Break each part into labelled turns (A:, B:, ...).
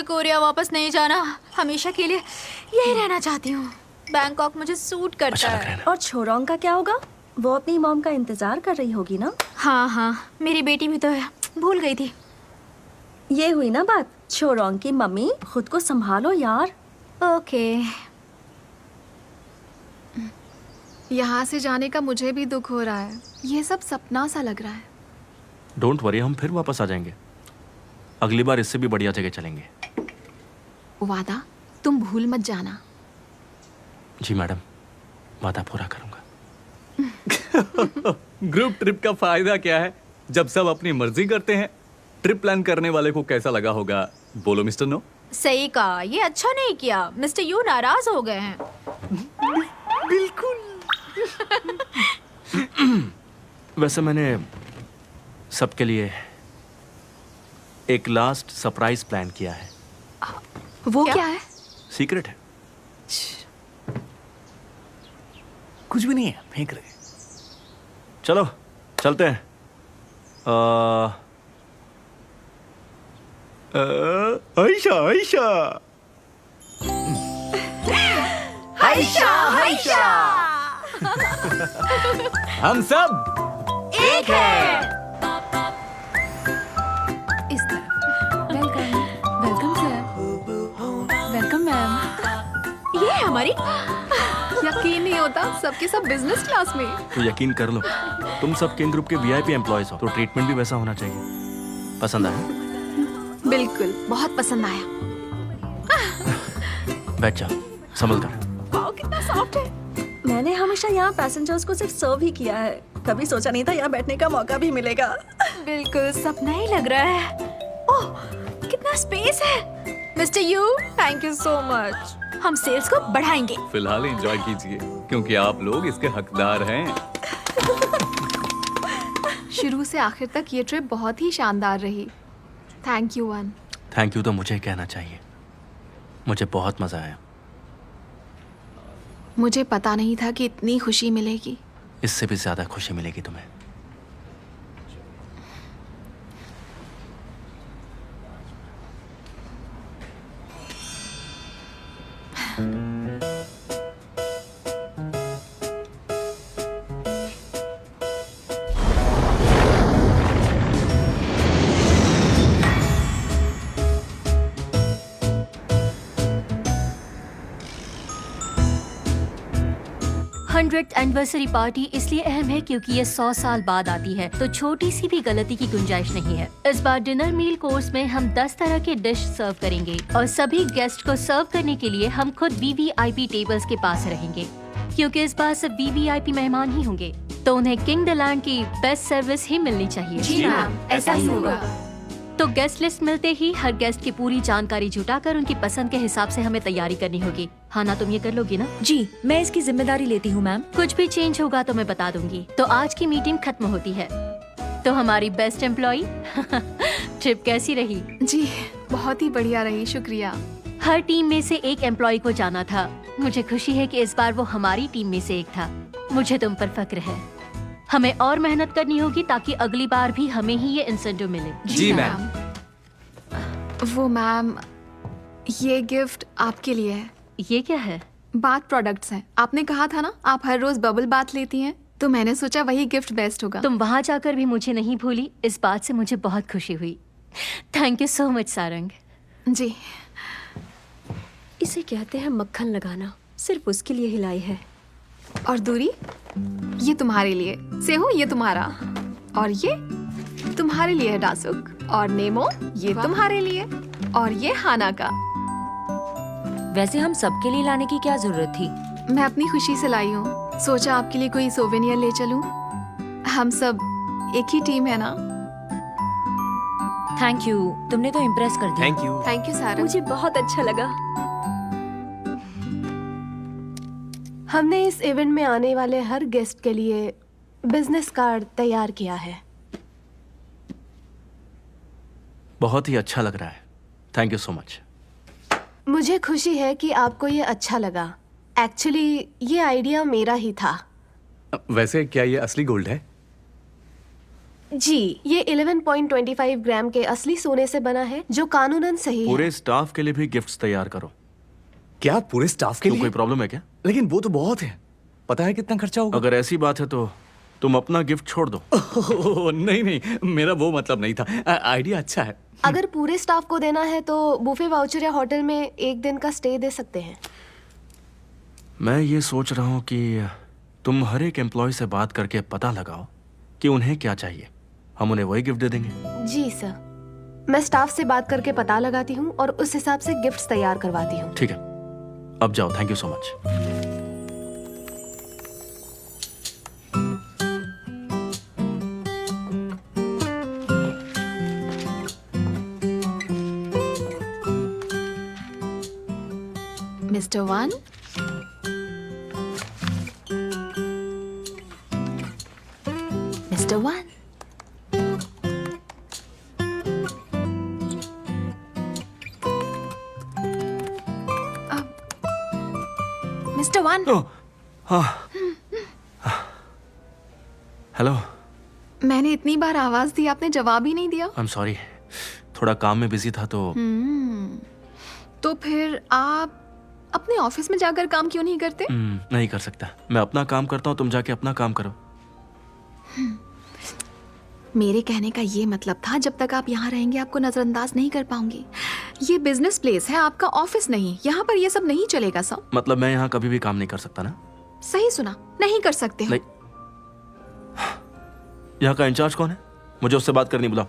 A: Korea वापस नहीं जाना, हमेशा के लिए यही रहना चाहती हूँ। बैंकॉक मुझे सूट करता है।
B: और छोरोंग का क्या होगा? वो अपनी मॉम का इंतजार कर रही होगी ना?
A: हाँ हाँ, मेरी बेटी भी तो है, भूल गई थी।
B: ये हुई ना बात। छोरोंग की मम्मी, खुद को संभालो यार।
A: ओके।
C: यहाँ से जाने का मुझे भी दुख हो रहा है। ये सब सपना सा लग रहा है।
D: डोंट वरी, हम फिर वापस आ जाएंगे। अगली बार इससे भी बढ़िया जगह चलेंगे।
C: वादा, तुम भूल मत जाना।
D: जी मैडम, वादा पूरा करूंगा।
E: ग्रुप ट्रिप का फायदा क्या है? जब सब अपनी मर्जी करते हैं। ट्रिप प्लान करने वाले को कैसा लगा होगा? बोलो मिस्टर नो।
A: सही कहा, ये अच्छा नहीं किया। मिस्टर यू नाराज हो गए हैं।
E: बिल्कुल।
D: वैसे मैंने सबके लिए एक लास्ट सरप्राइज प्लान किया है।
C: वो क्या है?
D: सीक्रेट है।
E: कुछ भी नहीं है, फेंक रहे।
D: चलो चलते हैं।
E: आयशा आयशा
A: हाइशा हाइशा,
E: हम सब
A: एक है।
C: इस तरह। Welcome, welcome sir. Welcome ma'am.
A: ये है हमारी।
C: यकीन नहीं होता, सबके सब बिजनेस क्लास में।
D: तो यकीन कर लो, तुम सब किंग ग्रुप के वीआईपी एम्प्लॉयज हो, तो ट्रीटमेंट भी वैसा होना चाहिए। पसंद आया?
C: बिल्कुल, बहुत पसंद आया।
D: बैठ जाओ, संभल कर।
A: वाओ, कितना सॉफ्ट है।
B: मैंने हमेशा यहाँ पैसेंजर्स को सिर्फ सर्व ही किया है। कभी सोचा नहीं था यहाँ बैठने का मौका भी मिलेगा।
A: बिल्कुल सपना ही लग रहा है। ओह, कितना स्पेस है। Mister you, thank you so much. हम सेल्स को बढ़ाएंगे।
E: फिलहाल एंजॉय कीजिए, क्योंकि आप लोग इसके हकदार हैं।
C: शुरू से आखिर तक ये ट्रिप बहुत ही शानदार रही। Thank you one.
D: Thank you तो मुझे कहना चाहिए। मुझे बहुत मजा आया।
C: मुझे पता नहीं था कि इतनी खुशी मिलेगी।
D: इससे भी ज्यादा खुशी मिलेगी तुम्हें।
F: हंड्रेड एनिवर्सरी पार्टी इसलिए अहम है क्योंकि ये 100 साल बाद आती है, तो छोटी सी भी गलती की गुंजाइश नहीं है। इस बार डिनर मील कोर्स में हम 10 तरह के डिश सर्व करेंगे और सभी गेस्ट को सर्व करने के लिए हम खुद वीवीआईपी टेबल्स के पास रहेंगे, क्योंकि इस बार सिर्फ वीवीआईपी मेहमान ही होंगे, तो उन्हें किंग डिलैंड की बेस्ट सर्विस ही मिलनी चाहिए।
A: जी मैम, ऐसा ही होगा।
F: तो गेस्ट लिस्ट मिलते ही हर गेस्ट की पूरी जानकारी जुटाकर उनकी पसंद के हिसाब से हमें तैयारी करनी होगी। हाँ ना, तुम ये कर लोगी ना?
G: जी, मैं इसकी जिम्मेदारी लेती हूँ मैम।
F: कुछ भी चेंज होगा तो मैं बता दूंगी। तो आज की मीटिंग खत्म होती है। तो हमारी बेस्ट एम्प्लॉय ट्रिप कैसी रही?
C: जी, बहुत ही बढ़िया रही, शुक्रिया।
F: हर टीम में से एक एम्प्लॉय को जाना था। मुझे खुशी है कि इस बार वो हमारी टीम में से एक था। मुझे तुम पर फक्र है। हमें और मेहनत करनी होगी ताकि अगली बार भी हमें ही ये इंसेंटिव मिले।
E: जी मैम।
C: वो मैम, ये गिफ्ट आपके लिए है।
F: ये क्या है?
C: बाथ प्रोडक्ट्स हैं। आपने कहा था ना आप हर रोज बबल बाथ लेती हैं, तो मैंने सोचा वही गिफ्ट बेस्ट होगा।
F: तुम वहाँ जाकर भी मुझे नहीं भूली, इस बात से मुझे बहुत खुशी हुई। Thank you so much Sarang.
C: Ji.
G: इसे कहते हैं मक्खन लगाना, सिर्फ उसके लिए हिलाई है।
C: और दूरी, ये तुम्हारे लिए। सेहो, ये तुम्हारा। और ये तुम्हारे लिए है डासुक। और नेमो, ये तुम्हारे लिए। और ये हाना का।
G: वैसे हम सबके लिए लाने की क्या जरूरत थी?
C: मैं अपनी खुशी से लाई हूँ। सोचा आपके लिए कोई सोवेनियर ले चलूं। हम सब एक ही टीम है ना।
G: थैंक यू, तुमने तो इम्प्रेस कर दिया।
E: Thank you.
C: थैंक यू सारा।
B: मुझे बहुत अच्छा लगा।
H: हमने इस इवेंट में आने वाले हर गेस्ट के लिए बिजनेस कार्ड तैयार किया है।
D: बहुत ही अच्छा लग रहा है। Thank you so much.
H: मुझे खुशी है कि आपको ये अच्छा लगा। एक्चुअली ये आइडिया मेरा ही था।
E: वैसे क्या ये असली गोल्ड है?
H: जी, ये 11.25 ग्राम के असली सोने से बना है, जो कानूनन सही है।
D: पूरे स्टाफ के लिए भी गिफ्ट्स तैयार करो।
E: क्या पूरे स्टाफ के
D: क्यों,
E: लिए?
D: कोई प्रॉब्लम है क्या?
E: लेकिन वो तो बहुत है। पता है कितना खर्चा होगा?
D: अगर ऐसी बात है तो तुम अपना गिफ्ट छोड़ दो।
E: ओह, नहीं नहीं, मेरा वो मतलब नहीं था। आइडिया अच्छा है।
H: अगर पूरे स्टाफ को देना है तो बुफे वाउचर या होटल में एक दिन का स्टे दे सकते हैं।
D: मैं ये सोच रहा हूँ कि तुम हर एक एम्प्लॉय से बात करके पता लगाओ कि उन्हें क्या चाहिए। हम उन्हें वही गिफ्ट दे देंगे।
H: जी सर, मैं स्टाफ से बात करके पता लगाती हूँ और उस हिसाब से गिफ्ट्स तैयार करवाती हूँ।
D: ठीक है, अब जाओ। Thank you so much.
C: Mister one, mister one, mister one.
D: Hello.
C: मैंने इतनी बार आवाज दी, आपने जवाब ही नहीं दिया।
D: आई एम सॉरी, थोड़ा काम में बिजी था तो।
C: तो फिर आप अपने ऑफिस में जाकर काम क्यों नहीं करते?
D: नहीं कर सकता। मैं अपना काम करता हूँ, तुम जाके अपना काम करो।
C: मेरे कहने का ये मतलब था, जब तक आप यहाँ रहेंगे आपको नजरअंदाज नहीं कर पाऊंगी। ये बिजनेस प्लेस है, आपका ऑफिस नहीं। यहाँ पर ये सब नहीं चलेगा सर।
D: मतलब मैं यहाँ कभी भी काम नहीं कर सकता ना?
C: सही सुना, नहीं कर सकते हो।
D: नहीं। यहाँ का इंचार्ज कौन है? मुझे उससे बात करनी, बुलाओ।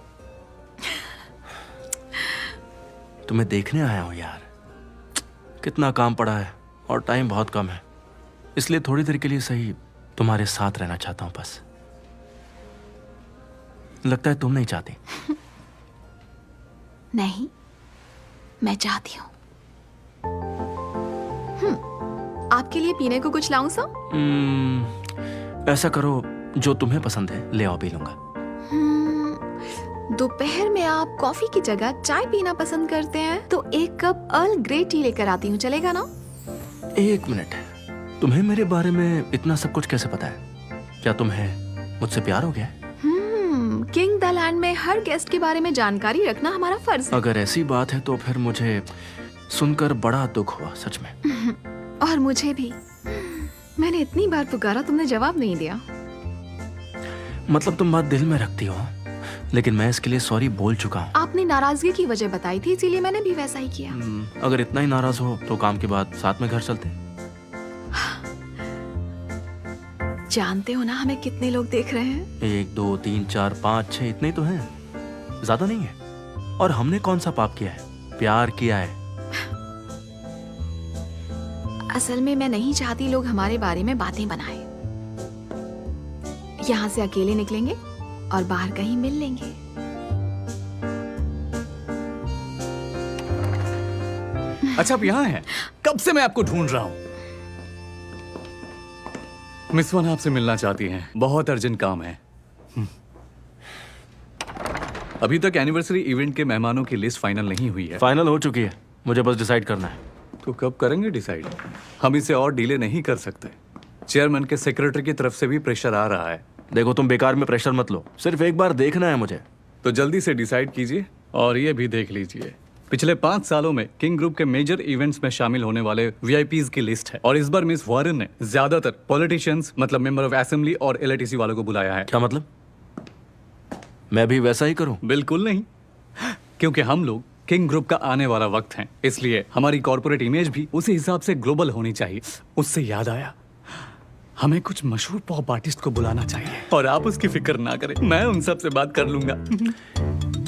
D: तुम्हें देखने आया हूँ यार, कितना काम पड़ा है और टाइम बहुत कम है, इसलिए थोड़ी देर के लिए सही तुम्हारे साथ रहना चाहता हूँ बस। लगता है तुम नहीं चाहती।
C: नहीं, मैं चाहती हूँ। आपके लिए पीने को कुछ लाऊं सर?
D: ऐसा करो, जो तुम्हें पसंद है ले आओ, पी लूंगा।
C: दोपहर में आप कॉफी की जगह चाय पीना पसंद करते हैं, तो एक कप अर्ल ग्रे टी लेकर आती हूँ, चलेगा ना?
D: एक मिनट, तुम्हें मेरे बारे में इतना सब कुछ कैसे पता है? क्या तुम्हें मुझसे प्यार हो गया है?
C: किंग द लैंड में हर गेस्ट के बारे में जानकारी रखना हमारा फर्ज है।
D: अगर ऐसी बात है तो फिर मुझे सुनकर बड़ा दुख हुआ, सच में।
C: और मुझे भी। मैंने इतनी बार पुकारा, तुमने जवाब नहीं दिया।
D: मतलब तुम बात दिल में रखती हो, लेकिन मैं इसके लिए सॉरी बोल चुका हूँ।
C: आपने नाराजगी की वजह बताई थी, इसीलिए मैंने भी वैसा ही किया।
D: अगर इतना ही नाराज हो तो काम के बाद साथ में घर चलते हैं।
C: जानते हो ना हमें कितने लोग देख रहे हैं?
D: 1 2 3 4 5 6, इतने तो हैं, ज्यादा नहीं है। और हमने कौन सा पाप किया है? प्यार किया है।
C: असल में मैं नहीं चाहती लोग हमारे बारे में बातें बनाएं। यहाँ से अकेले निकलेंगे और बाहर कहीं मिल लेंगे।
E: अच्छा, आप यहाँ हैं? कब से मैं आपको ढूंढ रहा हूँ। मिस वन आपसे मिलना चाहती हैं, बहुत अर्जेंट काम है। अभी तक एनिवर्सरी इवेंट के मेहमानों की लिस्ट फाइनल नहीं हुई है।
D: फाइनल हो चुकी है, मुझे बस डिसाइड करना है।
E: तो कब करेंगे डिसाइड? हम इसे और डिले नहीं कर सकते। चेयरमैन के सेक्रेटरी की तरफ से भी प्रेशर आ रहा है।
D: देखो, तुम बेकार में प्रेशर मत लो, सिर्फ एक बार देखना है मुझे।
E: तो जल्दी से डिसाइड कीजिए और ये भी देख लीजिए। पिछले 5 सालों में किंग ग्रुप के मेजर इवेंट्स में शामिल होने वाले वीआईपीज की लिस्ट है, और इस बार मिस वॉरेन ने ज्यादातर पॉलिटिशियंस, मतलब मेंबर ऑफ असेंबली और एलटीसी वालों को बुलाया है।
D: क्या मतलब? मैं भी वैसा ही करूं?
E: बिल्कुल नहीं, क्योंकि हम लोग किंग ग्रुप का आने वाला वक्त हैं, इसलिए हमारी कॉर्पोरेट इमेज भी उसी हिसाब से ग्लोबल होनी चाहिए। उससे याद आया, हमें कुछ मशहूर पॉप आर्टिस्ट को बुलाना चाहिए, और आप उसकी फिक्र ना करें, मैं उन सब से बात कर लूंगा।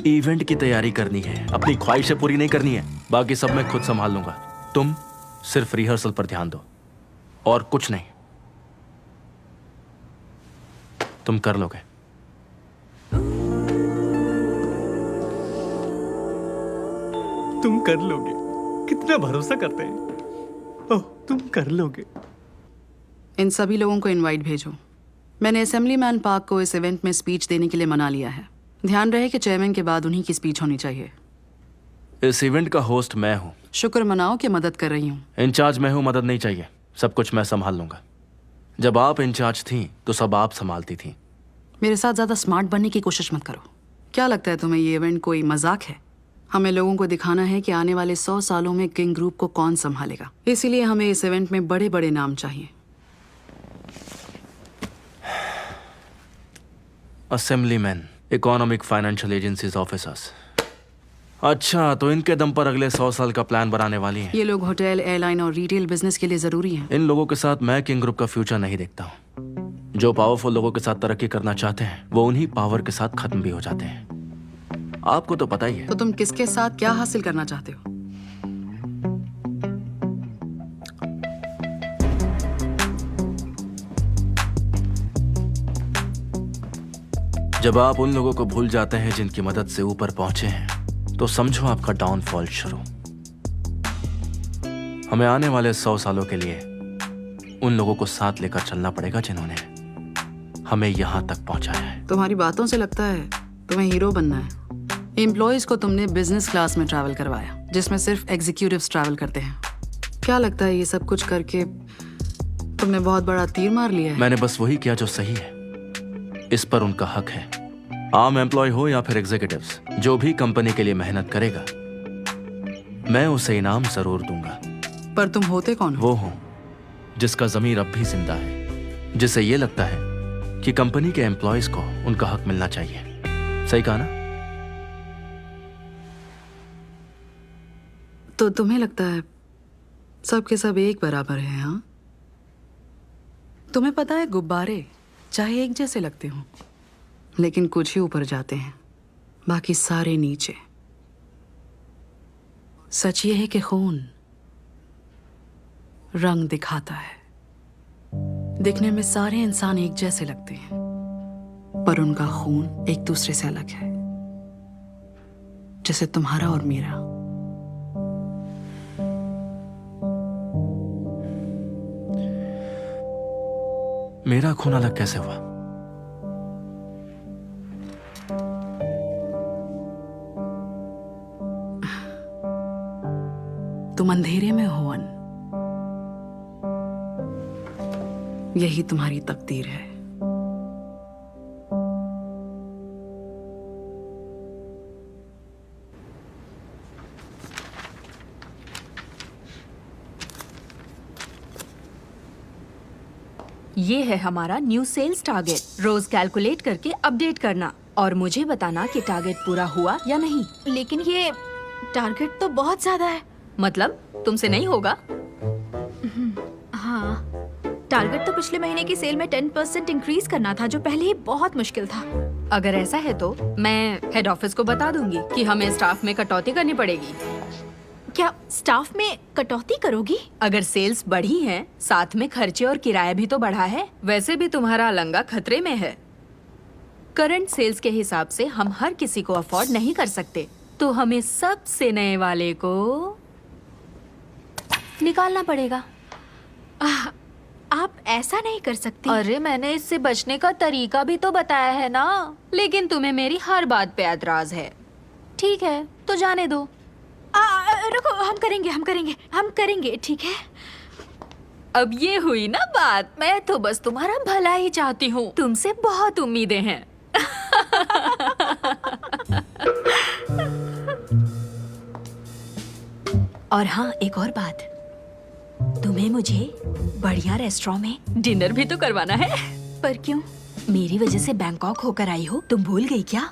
D: इवेंट की तैयारी करनी है, अपनी ख्वाहिशें पूरी नहीं करनी है। बाकी सब मैं खुद संभाल लूंगा। तुम सिर्फ रिहर्सल पर ध्यान दो और कुछ नहीं। तुम कर लोगे।
E: तुम कर लोगे? कितना भरोसा करते हैं। ओह, तुम कर लोगे।
I: इन सभी लोगों को इनवाइट भेजो। मैंने असेंबलीमैन पार्क को इस इवेंट में स्पीच देने के लिए मना लिया है। ध्यान रहे कि चेयरमैन के बाद उन्हीं की स्पीच होनी चाहिए।
D: इस इवेंट का होस्ट मैं हूँ।
I: शुक्र मनाओ कि मदद कर रही हूँ।
D: इंचार्ज मैं हूँ, मदद नहीं चाहिए, सब कुछ मैं संभाल लूंगा। जब आप इंचार्ज थी तो सब आप संभालती थी,
I: मेरे साथ ज़्यादा स्मार्ट बनने की कोशिश मत करो। क्या लगता है तुम्हें ये इवेंट कोई मजाक है? हमें लोगों को दिखाना है कि आने वाले 100 सालों में किंग ग्रुप को कौन संभालेगा। इसीलिए हमें इस इवेंट में बड़े बड़े नाम चाहिए।
D: असेंबलीमैन, इकोनॉमिक फाइनेंशियल एजेंसीज ऑफिसर्स। अच्छा, तो इनके दम पर अगले 100 साल का प्लान बनाने वाली हैं।
I: ये लोग होटल, एयरलाइन और रिटेल बिजनेस के लिए जरूरी हैं।
D: इन लोगों के साथ मैं किंग ग्रुप का फ्यूचर नहीं देखता हूँ। जो पावरफुल लोगों के साथ तरक्की करना चाहते हैं वो उन्हीं पावर के साथ खत्म भी हो जाते हैं। आपको तो पता ही है।
I: तो तुम किसके साथ क्या हासिल करना चाहते हो?
D: जब आप उन लोगों को भूल जाते हैं जिनकी मदद से ऊपर पहुंचे हैं, तो समझो आपका डाउनफॉल शुरू। हमें आने वाले 100 सालों के लिए उन लोगों को साथ लेकर चलना पड़ेगा जिन्होंने हमें यहां तक पहुंचाया है।
I: तुम्हारी बातों से लगता है तुम्हें हीरो बनना है। एम्प्लॉयज को तुमने बिजनेस क्लास में ट्रैवल करवाया, जिसमें सिर्फ एग्जीक्यूटिव्स ट्रैवल करते हैं। क्या लगता है ये सब कुछ करके तुमने बहुत बड़ा तीर मार लिया है?
D: मैंने बस वही किया जो सही है। इस पर उनका हक है। आम एम्प्लॉय हो या फिर एग्जीक्यूटिव्स, जो भी कंपनी के लिए मेहनत करेगा मैं उसे इनाम जरूर दूंगा।
I: पर तुम होते कौन हो?
D: वो हूं जिसका जमीर अब भी जिंदा है, जिसे ये लगता है कि कंपनी के एम्प्लॉयज को उनका हक मिलना चाहिए। सही कहा ना?
I: तो तुम्हें लगता है सबके सब एक बराबर हैं? हाँ, तुम्हें पता है गुब्बारे चाहे एक जैसे लगते हों, लेकिन कुछ ही ऊपर जाते हैं, बाकी सारे नीचे। सच ये है कि खून रंग दिखाता है। दिखने में सारे इंसान एक जैसे लगते हैं, पर उनका खून एक दूसरे से अलग है, जैसे तुम्हारा और मेरा।
D: मेरा खून अलग कैसे हुआ?
I: तुम अंधेरे में हो अन, यही तुम्हारी तकदीर है।
A: ये है हमारा न्यू सेल्स टारगेट। रोज कैलकुलेट करके अपडेट करना और मुझे बताना कि टारगेट पूरा हुआ या नहीं।
C: लेकिन ये टारगेट तो बहुत ज्यादा है।
A: मतलब तुमसे नहीं होगा?
C: हाँ, टारगेट तो पिछले महीने की सेल में 10% इंक्रीज करना था, जो पहले ही बहुत मुश्किल था।
A: अगर ऐसा है तो मैं हेड ऑफिस को बता दूंगी कि हमें स्टाफ में कटौती करनी पड़ेगी।
C: क्या स्टाफ में कटौती करोगी?
A: अगर सेल्स बढ़ी हैं, साथ में खर्चे और किराया भी तो बढ़ा है। वैसे भी तुम्हारा लंगा खतरे में है। करंट सेल्स के हिसाब से हम हर किसी को अफोर्ड नहीं कर सकते, तो हमें सबसे नए वाले को निकालना पड़ेगा।
C: आप ऐसा नहीं कर सकती।
A: अरे मैंने इससे बचने का तरीका भी तो बताया है ना। लेकिन तुम्हें मेरी हर बात पे एतराज है। ठीक है, तो जाने दो।
C: रुको, हम करेंगे, ठीक है?
A: अब ये हुई ना बात। मैं तो बस तुम्हारा भला ही चाहती हूँ। तुमसे बहुत उम्मीदें हैं। और हाँ, एक और बात, तुम्हें मुझे बढ़िया रेस्टोरेंट में डिनर भी तो करवाना है।
C: पर क्यों?
A: मेरी वजह से बैंकॉक होकर आई हो, तुम भूल गई क्या?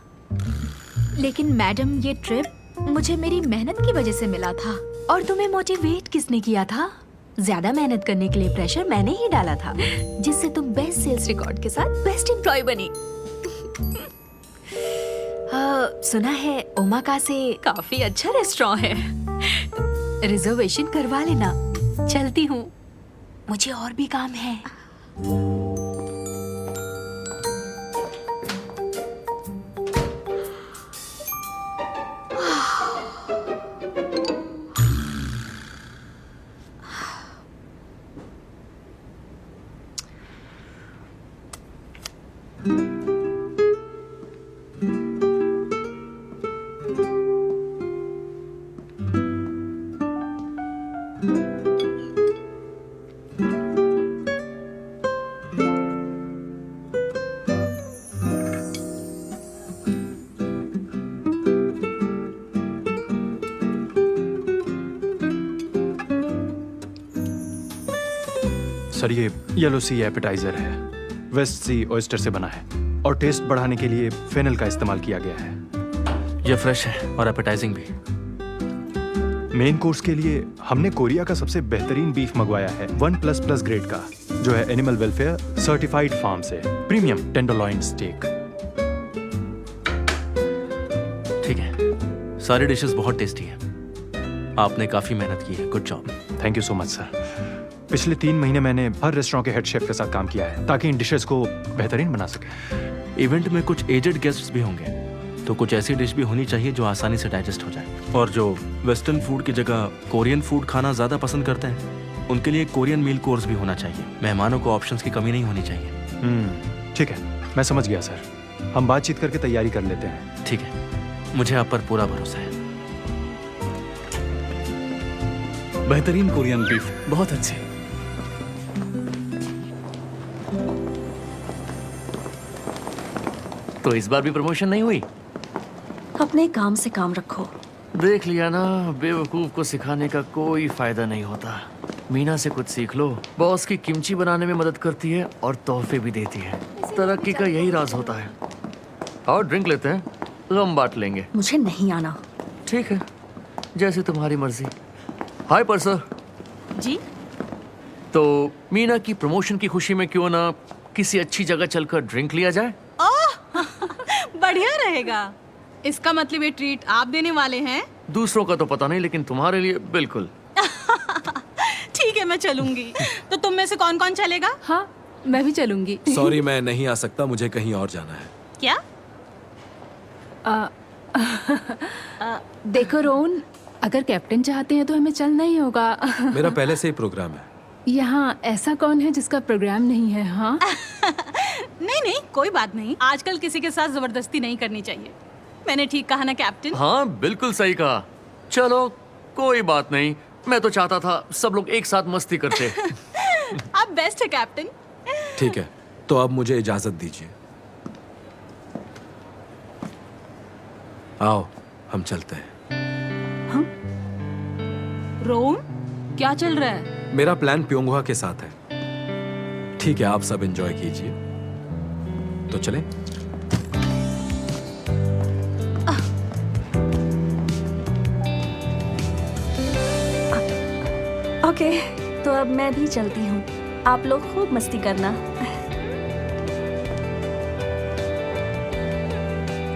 C: लेकिन मैडम, ये ट्रिप मुझे मेरी मेहनत की वजह से मिला था।
A: और तुम्हें मोटिवेट किसने किया था? ज्यादा मेहनत करने के लिए प्रेशर मैंने ही डाला था, जिससे तुम बेस्ट सेल्स रिकॉर्ड के साथ बेस्ट एम्प्लॉय बनी। सुना है ओमाकासे काफी अच्छा रेस्टोरेंट है। रिजर्वेशन करवा लेना। चलती हूँ, मुझे और भी काम है।
J: सर ये येलो सी एपेटाइजर है, वेस्ट सी ऑयस्टर से बना है और टेस्ट बढ़ाने के लिए फेनल का इस्तेमाल किया गया है।
D: ये फ्रेश है और एपेटाइजिंग भी।
J: मेन कोर्स के लिए हमने कोरिया का सबसे बेहतरीन बीफ मंगवाया है, 1++ ग्रेड का, जो है एनिमल वेलफेयर सर्टिफाइड फार्म से, प्रीमियम टेंडरलॉइन स्टेक।
D: ठीक है, सारी डिशेस बहुत टेस्टी हैं। आपने काफी मेहनत की है, good job.
J: Thank you so much sir. पिछले 3 महीने मैंने हर रेस्टोरेंट के हेड शेफ के साथ काम किया है ताकि इन डिशेस को बेहतरीन बना सके।
D: इवेंट में कुछ एजेड गेस्ट्स भी होंगे, तो कुछ ऐसी डिश भी होनी चाहिए जो आसानी से डाइजेस्ट हो जाए। और जो वेस्टर्न फूड की जगह कोरियन फूड खाना ज्यादा पसंद करते हैं, उनके लिए कोरियन मील कोर्स भी होना चाहिए। मेहमानों को ऑप्शंस की कमी नहीं होनी चाहिए।
J: ठीक है, मैं समझ गया सर। हम बातचीत करके तैयारी कर लेते हैं।
D: ठीक है, मुझे आप पर पूरा भरोसा है।
E: बेहतरीन कोरियन बीफ, बहुत अच्छे।
K: तो इस बार भी प्रमोशन नहीं हुई?
B: अपने काम से काम रखो।
K: देख लिया ना, बेवकूफ को सिखाने का कोई फायदा नहीं होता। मीना से कुछ सीख लो। बॉस की किमची बनाने में मदद करती है और तोहफे भी देती है। तरक्की का यही राज होता है। और ड्रिंक लेते हैं, गम बांट लेंगे।
B: मुझे नहीं आना।
K: ठीक है, जैसे तुम्हारी मर्जी। हाय परसर
A: जी।
K: तो मीना की प्रमोशन की खुशी में क्यों ना किसी अच्छी जगह चलकर ड्रिंक लिया जाए?
A: बढ़िया रहेगा। इसका मतलब ये ट्रीट आप देने वाले हैं?
K: दूसरों का तो पता नहीं, लेकिन तुम्हारे लिए बिल्कुल।
A: ठीक है, मैं चलूंगी। तो तुम में से कौन कौन चलेगा? हाँ, मैं भी चलूंगी।
L: सॉरी, मैं नहीं आ सकता, मुझे कहीं और जाना है।
A: क्या?
M: देखो रोहन, अगर कैप्टन चाहते हैं तो हमें चलना ही होगा।
L: मेरा पहले से ही प्रोग्राम है।
M: यहाँ ऐसा कौन है जिसका प्रोग्राम नहीं है? हाँ।
A: नहीं नहीं, कोई बात नहीं। आजकल किसी के साथ जबरदस्ती नहीं करनी चाहिए। मैंने ठीक कहा ना कैप्टन?
K: हाँ, बिल्कुल सही कहा। चलो, कोई बात नहीं। मैं तो चाहता था सब लोग एक साथ मस्ती करते।
A: आप बेस्ट है कैप्टन।
L: ठीक है, तो अब मुझे इजाजत दीजिए। आओ, हम चलते हैं।
A: रोहन, क्या चल रहा है?
L: मेरा प्लान प्योंगहुआ के साथ है। ठीक है, आप सब एंजॉय कीजिए। तो चलें?
B: ओके, तो अब मैं भी चलती हूँ। आप लोग खूब मस्ती करना।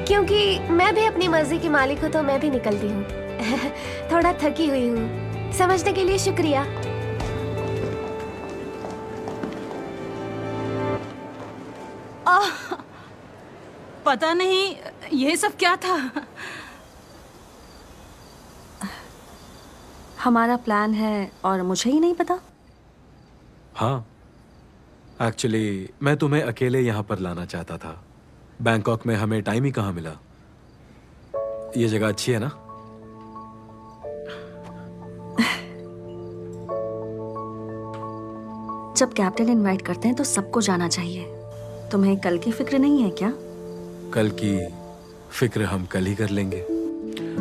H: क्योंकि मैं भी अपनी मर्जी की मालिक हूँ तो मैं भी निकलती हूँ। थोड़ा थकी हुई हूँ। समझने के लिए शुक्रिया।
A: पता नहीं ये सब क्या था।
B: हमारा प्लान है और मुझे ही नहीं पता।
L: हाँ, एक्चुअली मैं तुम्हें अकेले यहाँ पर लाना चाहता था। बैंकॉक में हमें टाइम ही कहाँ मिला। ये जगह अच्छी है ना?
B: जब कैप्टन इनवाइट करते हैं तो सबको जाना चाहिए। तुम्हें कल की फिक्र नहीं है क्या?
L: कल की फिक्र हम कल ही कर लेंगे,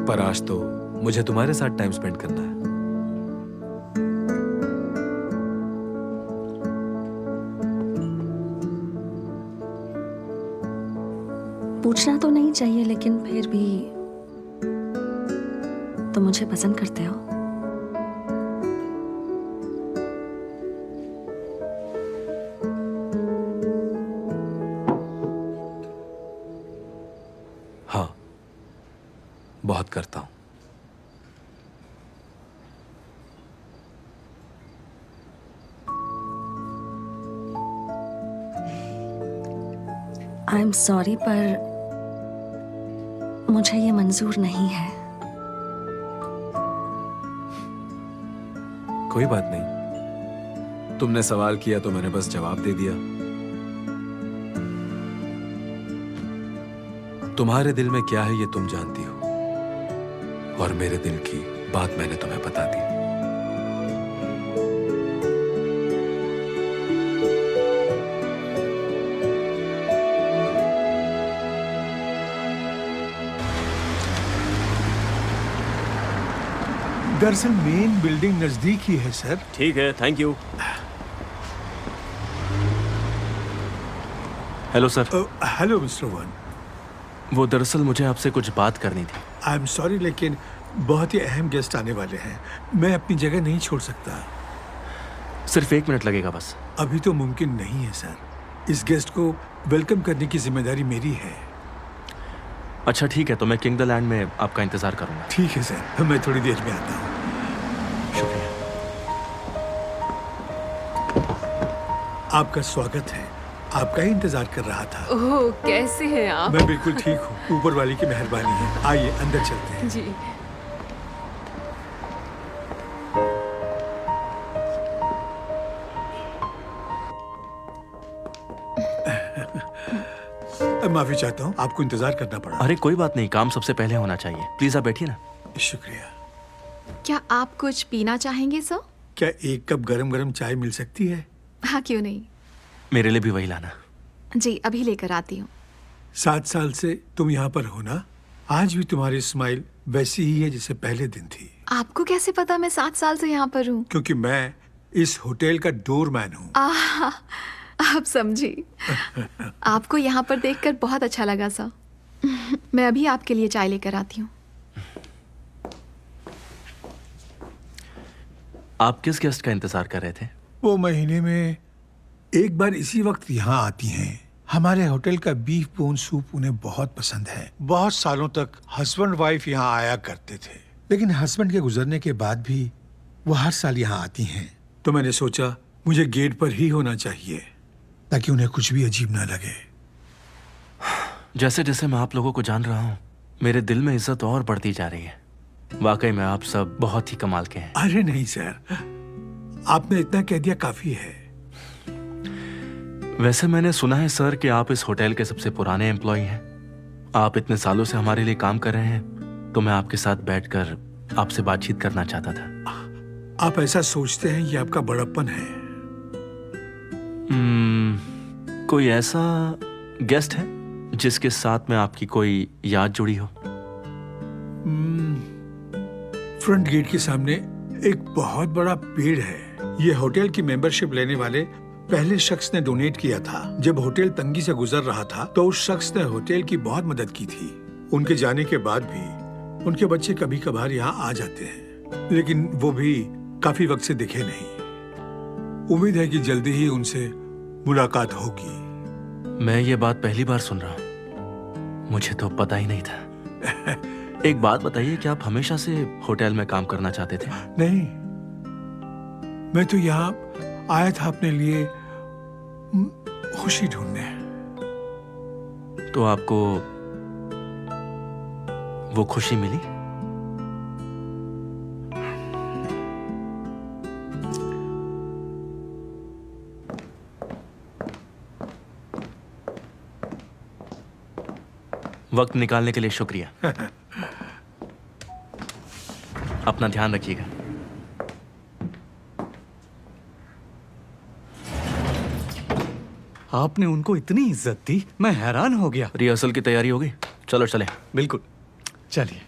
L: पर आज तो मुझे तुम्हारे साथ टाइम स्पेंड करना है।
B: पूछना तो नहीं चाहिए, लेकिन फिर भी तुम मुझे पसंद करते हो।
L: हाँ, बहुत करता हूं।
B: आई एम सॉरी, पर मुझे ये मंजूर नहीं है।
L: कोई बात नहीं, तुमने सवाल किया तो मैंने बस जवाब दे दिया। तुम्हारे दिल में क्या है ये तुम जानती हो, और मेरे दिल की बात मैंने तुम्हें बता दी।
N: दरअसल मेन बिल्डिंग नजदीक ही है सर।
O: ठीक है, thank you.
D: Hello sir.
N: Hello mister one.
D: वो दरअसल मुझे आपसे कुछ बात करनी थी।
N: आई एम सॉरी, लेकिन बहुत ही अहम गेस्ट आने वाले हैं। मैं अपनी जगह नहीं छोड़ सकता।
D: सिर्फ 1 मिनट लगेगा बस।
N: अभी तो मुमकिन नहीं है सर। इस गेस्ट को वेलकम करने की जिम्मेदारी मेरी है।
D: अच्छा ठीक है, तो मैं किंग द लैंड में आपका इंतजार करूंगा।
N: ठीक है सर, मैं थोड़ी देर में आता हूँ।
D: शुक्रिया।
N: आपका स्वागत है। आपका ही इंतजार कर रहा था।
G: ओह, कैसे हैं आप?
N: मैं बिल्कुल ठीक हूँ, ऊपर वाली की मेहरबानी है। आइए अंदर चलते हैं।
G: जी।
N: माफी चाहता हूँ, आपको इंतजार करना पड़ा।
D: अरे कोई बात नहीं, काम सबसे पहले होना चाहिए। प्लीज आप बैठिए ना।
N: शुक्रिया।
C: क्या आप कुछ पीना चाहेंगे सर?
N: क्या 1 कप गरम गरम चाय मिल सकती है?
C: हाँ, क्यों नहीं।
D: मेरे लिए भी वही लाना।
C: जी, अभी लेकर आती हूँ।
N: 7 साल से तुम यहाँ पर हो ना? आज भी तुम्हारी स्माइल वैसी ही है जैसे पहले दिन थी।
C: आपको कैसे पता मैं 7 साल से यहाँ पर हूँ?
N: क्योंकि मैं इस होटल का डोरमैन हूँ।
C: आप समझी। आपको यहाँ पर देखकर बहुत अच्छा लगा सर। मैं अभी आपके लिए चाय लेकर आती हूँ।
D: आप किस गेस्ट का इंतजार कर रहे थे?
N: वो महीने में एक बार इसी वक्त यहाँ आती हैं। हमारे होटल का बीफ बोन सूप उन्हें बहुत पसंद है। बहुत सालों तक हस्बैंड वाइफ यहाँ आया करते थे, लेकिन हस्बैंड के गुजरने के बाद भी वो हर साल यहाँ आती हैं। तो मैंने सोचा मुझे गेट पर ही होना चाहिए ताकि उन्हें कुछ भी अजीब ना लगे।
D: जैसे जैसे मैं आप लोगों को जान रहा हूँ, मेरे दिल में इज्जत और बढ़ती जा रही है। वाकई में आप सब बहुत ही कमाल के हैं।
N: अरे नहीं सर, आपने इतना कह दिया काफी है।
D: वैसे मैंने सुना है सर कि आप इस होटल के सबसे पुराने एम्प्लॉय हैं। आप इतने सालों से हमारे लिए काम कर रहे हैं, तो मैं आपके साथ बैठकर आपसे बातचीत करना चाहता था।
N: आप ऐसा सोचते हैं, ये आपका बड़प्पन है।
D: कोई ऐसा गेस्ट है जिसके साथ में आपकी कोई याद जुड़ी हो?
N: फ्रंट गेट के सामने एक बहुत बड़ा पेड़ है। ये होटल की मेंबरशिप लेने वाले पहले शख्स ने डोनेट किया था। जब होटल तंगी से गुजर रहा था तो उस शख्स ने होटल की बहुत मदद की थी। उनके जाने के बाद भी उनके बच्चे कभी कभार यहाँ आ जाते हैं, लेकिन वो भी काफी वक्त से दिखे नहीं। उम्मीद है कि जल्दी ही उनसे मुलाकात होगी।
D: मैं ये बात पहली बार सुन रहा हूँ, मुझे तो पता ही नहीं था। एक बात बताइए, क्या आप हमेशा से होटल में काम करना चाहते थे?
N: नहीं, मैं तो यहाँ आया था अपने लिए खुशी ढूंढने।
D: तो आपको वो खुशी मिली? वक्त निकालने के लिए शुक्रिया। अपना ध्यान रखिएगा।
E: आपने उनको इतनी इज्जत दी, मैं हैरान हो गया।
D: रिहर्सल की तैयारी हो गई? चलो चले।
E: बिल्कुल, चलिए।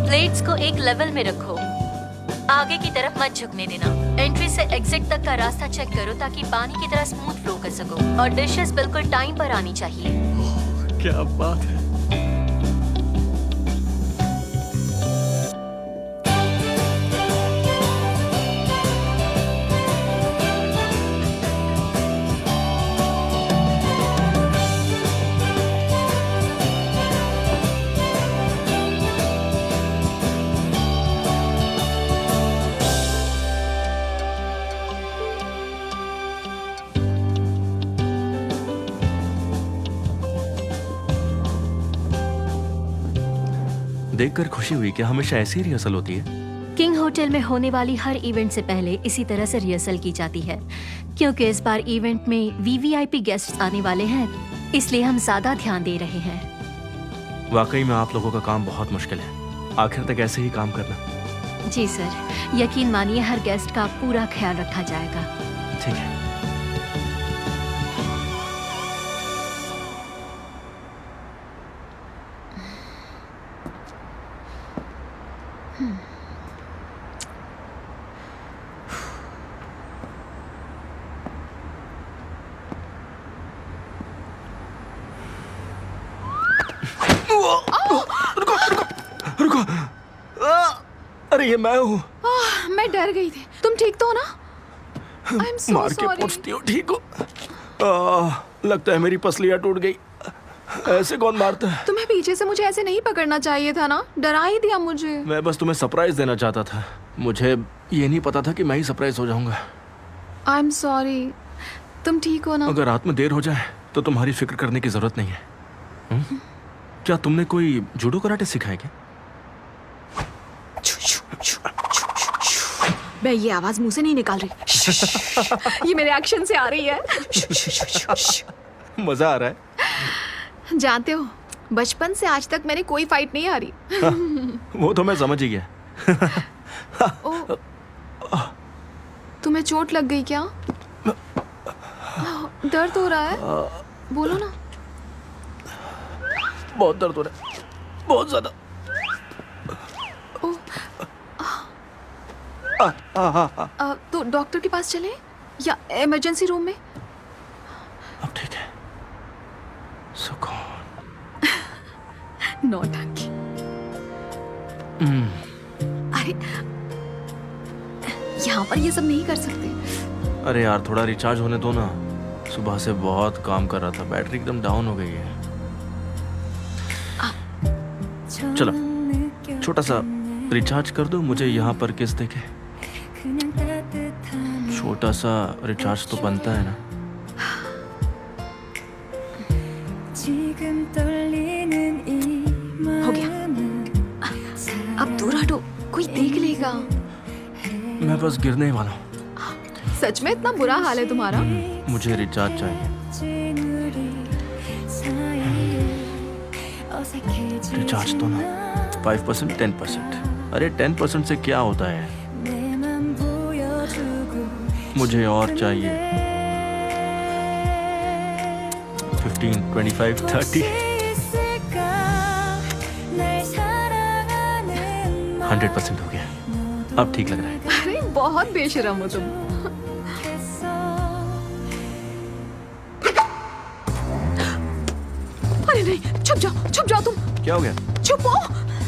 F: प्लेट्स को एक लेवल में रखो। आगे की तरफ मत झुकने देना। एंट्री से एग्जिट तक का रास्ता चेक करो ताकि पानी की तरह स्मूथ फ्लो कर सको। और डिशेस बिल्कुल टाइम पर आनी चाहिए।
E: क्या बात है।
D: देखकर खुशी हुई। क्या हमेशा ऐसी रिहर्सल होती है?
F: किंग होटल में होने वाली हर इवेंट से पहले इसी तरह से रिहर्सल की जाती है। क्योंकि इस बार इवेंट में वीवीआईपी गेस्ट्स आने वाले हैं, इसलिए हम ज्यादा ध्यान दे रहे हैं।
D: वाकई में आप लोगों का काम बहुत मुश्किल है। आखिर तक ऐसे ही काम करना।
F: जी सर, यकीन मानिए हर गेस्ट का पूरा ख्याल रखा जाएगा।
D: ठीक है। रुको। अरे ये मैं हूँ।
C: मैं डर गई थी। तुम ठीक तो हो ना? I'm so
D: मार के
C: sorry.
D: पूछती हूँ ठीक हो? लगता है मेरी पसलियाँ टूट गई। ऐसे कौन मारता है?
C: तुम्हें पीछे से मुझे ऐसे नहीं पकड़ना चाहिए था ना, डरा ही दिया मुझे।
D: मैं बस तुम्हें सरप्राइज देना चाहता था। मुझे ये नहीं पता था कि मैं ही सरप्राइज हो जाऊंगा।
C: I'm sorry. तुम ठीक हो ना?
D: अगर रात में देर हो जाए तो तुम्हारी फिक्र करने की जरूरत नहीं है। क्या तुमने कोई जूडो कराटे सिखाया क्या?
C: मैं ये आवाज मुंह से नहीं निकाल रही। ये मेरे एक्शन से आ रही है।
D: मजा आ रहा है।
C: जानते हो, बचपन से आज तक मैंने कोई फाइट नहीं हारी।
D: वो तो मैं समझ ही गया।
C: तुम्हें चोट लग गई क्या? दर्द हो रहा है? बोलो ना।
D: बहुत दर्द हो रहा है, बहुत ज्यादा।
C: तो डॉक्टर के पास चलें या इमरजेंसी रूम में?
D: अब ठीक है। सुकून।
C: नौटंकी। अरे यहाँ पर ये सब नहीं कर सकते।
D: अरे यार थोड़ा रिचार्ज होने दो ना। सुबह से बहुत काम कर रहा था, बैटरी एकदम डाउन हो गई है। चलो छोटा सा रिचार्ज कर दो मुझे यहाँ पर किस देखे। छोटा सा रिचार्ज तो बनता है ना।
C: हो गया। अब दूर हटो, कोई देख लेगा।
D: मैं बस गिरने वाला हूँ।
C: सच में इतना बुरा हाल है तुम्हारा?
D: मुझे रिचार्ज चाहिए। रिचार्ज तो ना 5%, 10%। अरे 10% से क्या होता है? मुझे और चाहिए 15, 25, 30, 100% हो गया। अब ठीक लग रहा है।
C: अरे बहुत बेशरम हो तुम। अरे नहीं, छुप जाओ तुम।
D: क्या हो गया?
C: छुपो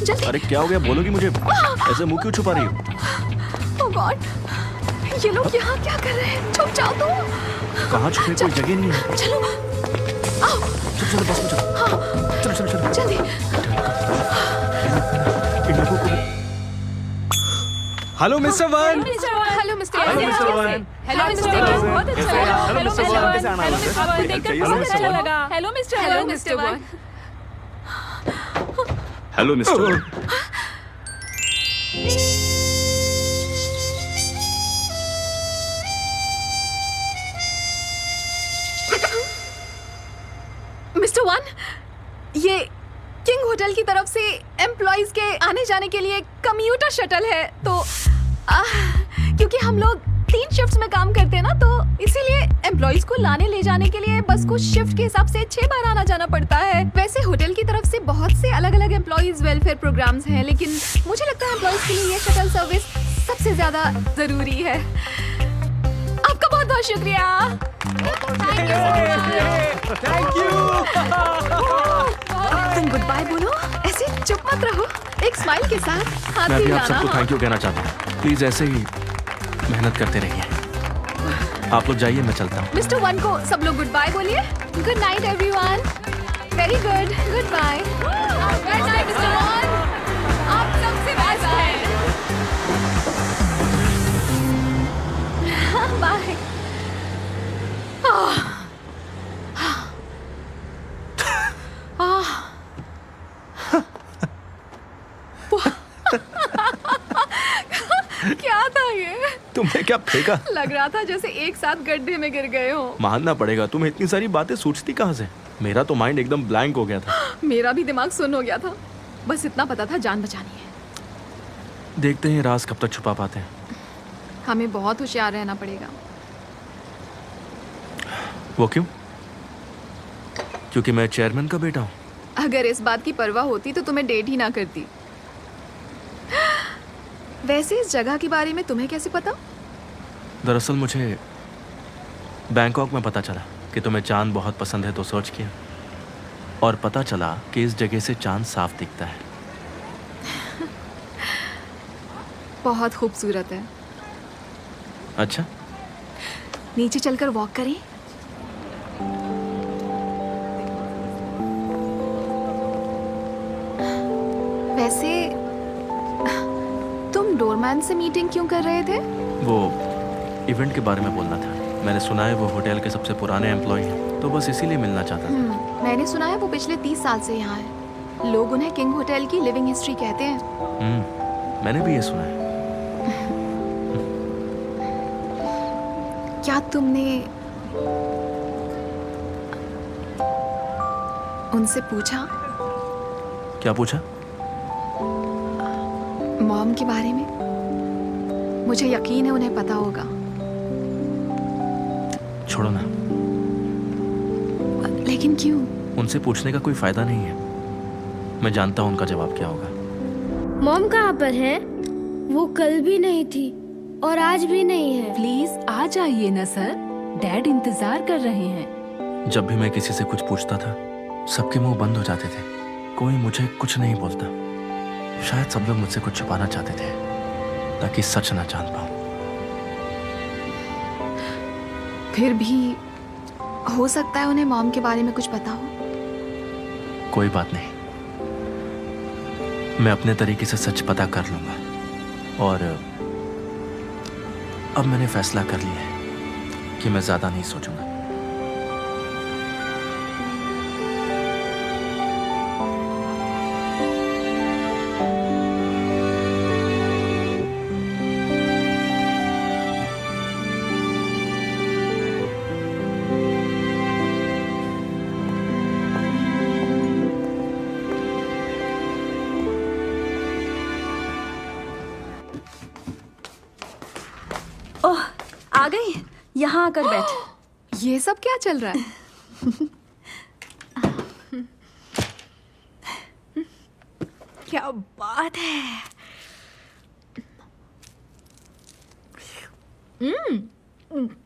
C: जल्दी।
D: अरे क्या हो गया? बोलोगी मुझे? ऐसे मुंह क्यों छुपा रही हो?
C: ओह गॉड, ये लोग यहाँ क्या कर रहे हैं? छुप जाओ तुम।
D: कहाँ छुपे? कोई जगह नहीं है।
C: चलो आओ।
D: चलो बस में चलो।
C: हाँ
D: चलो
C: जल्दी।
L: Hello mister one.
C: Hello mister one.
M: Hello mister one, बहुत अच्छा लगा। हेलो मिस्टर वन, देखकर बहुत अच्छा लगा। Hello mister one.
L: Hello mister.
C: Mister one, ये किंग होटल की तरफ से एम्प्लॉइज के आने जाने के लिए कम्यूटर शटल है। तो क्योंकि हम लोग 3 शिफ्ट्स में काम करते हैं ना, तो इसीलिए एम्प्लॉइज को लाने ले जाने के लिए बस को शिफ्ट के हिसाब से 6 बार आना जाना पड़ता है। वैसे होटल की तरफ से बहुत से अलग अलग एम्प्लॉइज वेलफेयर प्रोग्राम्स हैं, लेकिन मुझे लगता है एम्प्लॉइज के लिए ये शटल सर्विस सबसे ज्यादा जरूरी है। आपका बहुत बहुत शुक्रिया।
L: Thank you.
C: तुम गुड बाय बोलो, ऐसे चुप मत रहो, एक स्माइल के साथ हाथ
D: मैं भी आप
C: हिलाना।
D: सबको थैंक यू कहना चाहता हूँ। प्लीज ऐसे ही मेहनत करते रहिए। आप लोग जाइए, मैं चलता हूँ।
C: मिस्टर वन को सब लोग गुड बाय बोलिए। Good night everyone. Very good, good bye. Good night mister one, आप सबसे बेस्ट हैं। बाय। क्या था ये?
D: तुमने क्या फेंका?
C: लग रहा था जैसे एक साथ गड्ढे में गिर गए हो।
D: मानना पड़ेगा, तुम्हें इतनी सारी बातें सोचती कहाँ से? मेरा तो माइंड एकदम ब्लैंक हो गया था।
C: मेरा भी दिमाग सुन्न हो गया था। बस इतना पता था जान बचानी है।
D: देखते हैं राज कब तक छुपा पाते हैं।
C: हमें बहुत होशियार रहना पड़ेगा।
D: वो क्यों? क्योंकि मैं चेयरमैन का बेटा हूँ।
C: अगर इस बात की परवाह होती तो तुम्हें डेट ही ना करती। वैसे इस जगह के बारे में तुम्हें कैसे पता?
D: दरअसल मुझे बैंकॉक में पता चला कि तुम्हें चांद बहुत पसंद है, तो सर्च किया और पता चला कि इस जगह से चांद साफ दिखता है।
C: बहुत खूबसूरत है।
D: अच्छा,
C: नीचे चलकर वॉक करें? वैसे तुम डोरमैन से मीटिंग क्यों कर रहे थे?
D: वो इवेंट के बारे में बोलना था। मैंने सुना है वो होटल के सबसे पुराने एम्प्लॉय हैं, तो बस इसीलिए मिलना चाहता था।
C: मैंने सुना है वो पिछले 30 साल से यहाँ है। लोग उन्हें किंग होटल की लिविंग हिस्ट्री कहते हैं।
D: मैंने भी ये सुना है।
C: क्या तुमने उनसे पूछा?
D: क्या पूछा?
C: मॉम के बारे में। मुझे यकीन है उन्हें पता होगा।
D: छोड़ो ना।
C: लेकिन क्यों?
D: उनसे पूछने का कोई फायदा नहीं है। मैं जानता हूँ उनका जवाब क्या होगा।
O: मॉम कहाँ पर है? वो कल भी नहीं थी और आज भी नहीं है।
A: प्लीज आ जाइए ना सर, डैड इंतजार कर रहे हैं।
D: जब भी मैं किसी से कुछ पूछता था, सबके मुंह बंद हो जाते थे। कोई मुझे कुछ नहीं बोलता। शायद सब लोग मुझसे कुछ छुपाना चाहते थे ताकि सच ना जान पाऊं।
C: फिर भी हो सकता है उन्हें मॉम के बारे में कुछ पता हो।
D: कोई बात नहीं, मैं अपने तरीके से सच पता कर लूंगा। और अब मैंने फैसला कर लिया है कि मैं ज्यादा नहीं सोचूंगा।
B: ओह, आ गई। यहाँ आकर बैठ।
C: ये सब क्या चल रहा है? क्या बात है।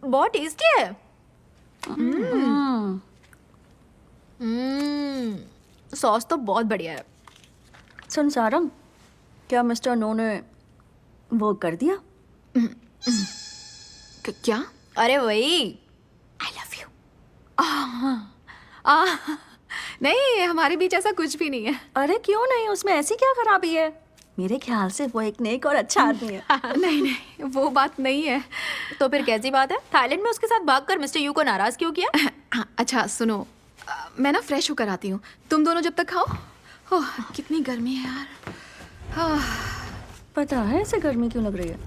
C: बहुत टेस्टी है। सॉस तो बहुत बढ़िया है।
B: सुन सारंग, क्या मिस्टर नो ने वो कर दिया?
C: क्या? अरे वही आई लव यू। नहीं, हमारे बीच ऐसा कुछ भी नहीं है।
B: अरे क्यों नहीं, उसमें ऐसी क्या खराबी है? मेरे ख्याल से वो एक नेक और अच्छा आदमी है।
C: नहीं नहीं, वो बात नहीं है।
A: तो फिर कैसी बात है? थाईलैंड में उसके साथ भागकर मिस्टर यू को नाराज क्यों किया?
C: अच्छा सुनो, मैं ना फ्रेश होकर आती हूँ। तुम दोनों जब तक खाओ। ओह, कितनी गर्मी है यार।
B: पता है ऐसे गर्मी क्यों लग रही है?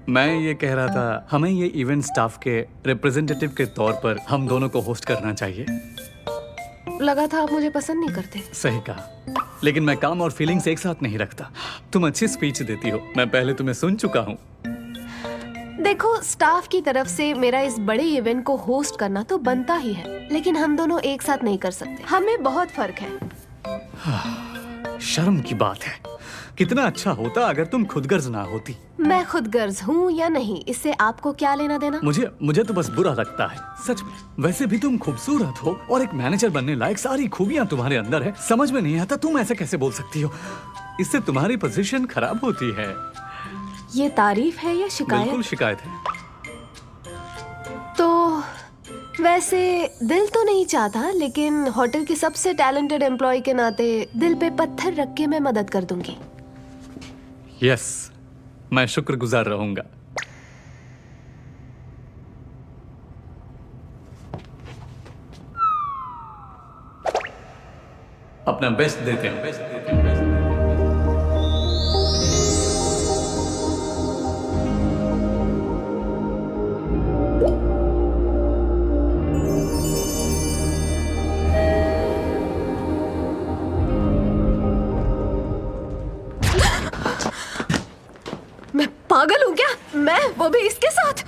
E: मैं ये कह रहा था, हमें ये इवेंट स्टाफ के रिप्रेजेंटेटिव के तौर पर हम दोनों को होस्ट करना चाहिए।
H: लगा था आप मुझे पसंद नहीं करते।
E: सही कहा, लेकिन मैं काम और फीलिंग्स एक साथ नहीं रखता। तुम अच्छी स्पीच देती हो, मैं पहले तुम्हें सुन चुका हूँ।
H: देखो, स्टाफ की तरफ से मेरा इस बड़े इवेंट को होस्ट करना तो बनता ही है, लेकिन हम दोनों एक साथ नहीं कर सकते। हमें बहुत फर्क है।
E: शर्म की बात है। कितना अच्छा होता अगर तुम खुदगर्ज ना होती।
H: मैं खुदगर्ज हूँ या नहीं, इससे आपको क्या लेना देना?
E: मुझे तो बस बुरा लगता है, सच में। वैसे भी तुम खूबसूरत हो और एक मैनेजर बनने लायक सारी खूबियां तुम्हारे अंदर है। समझ में नहीं आता तुम ऐसे कैसे बोल सकती हो। इससे तुम्हारी पोजीशन खराब होती है।
H: ये तारीफ है या शिकायत?
E: बिल्कुल शिकायत है।
H: तो वैसे दिल तो नहीं चाहता, लेकिन होटल के सबसे टैलेंटेड एम्प्लॉय के नाते दिल पे पत्थर रख के मैं मदद कर दूंगी।
E: यस, मैं शुक्रगुजार रहूंगा। अपना बेस्ट देते हैं, बेस्ट देते हैं, बेस्ट देते हैं।
H: वो भी इसके साथ।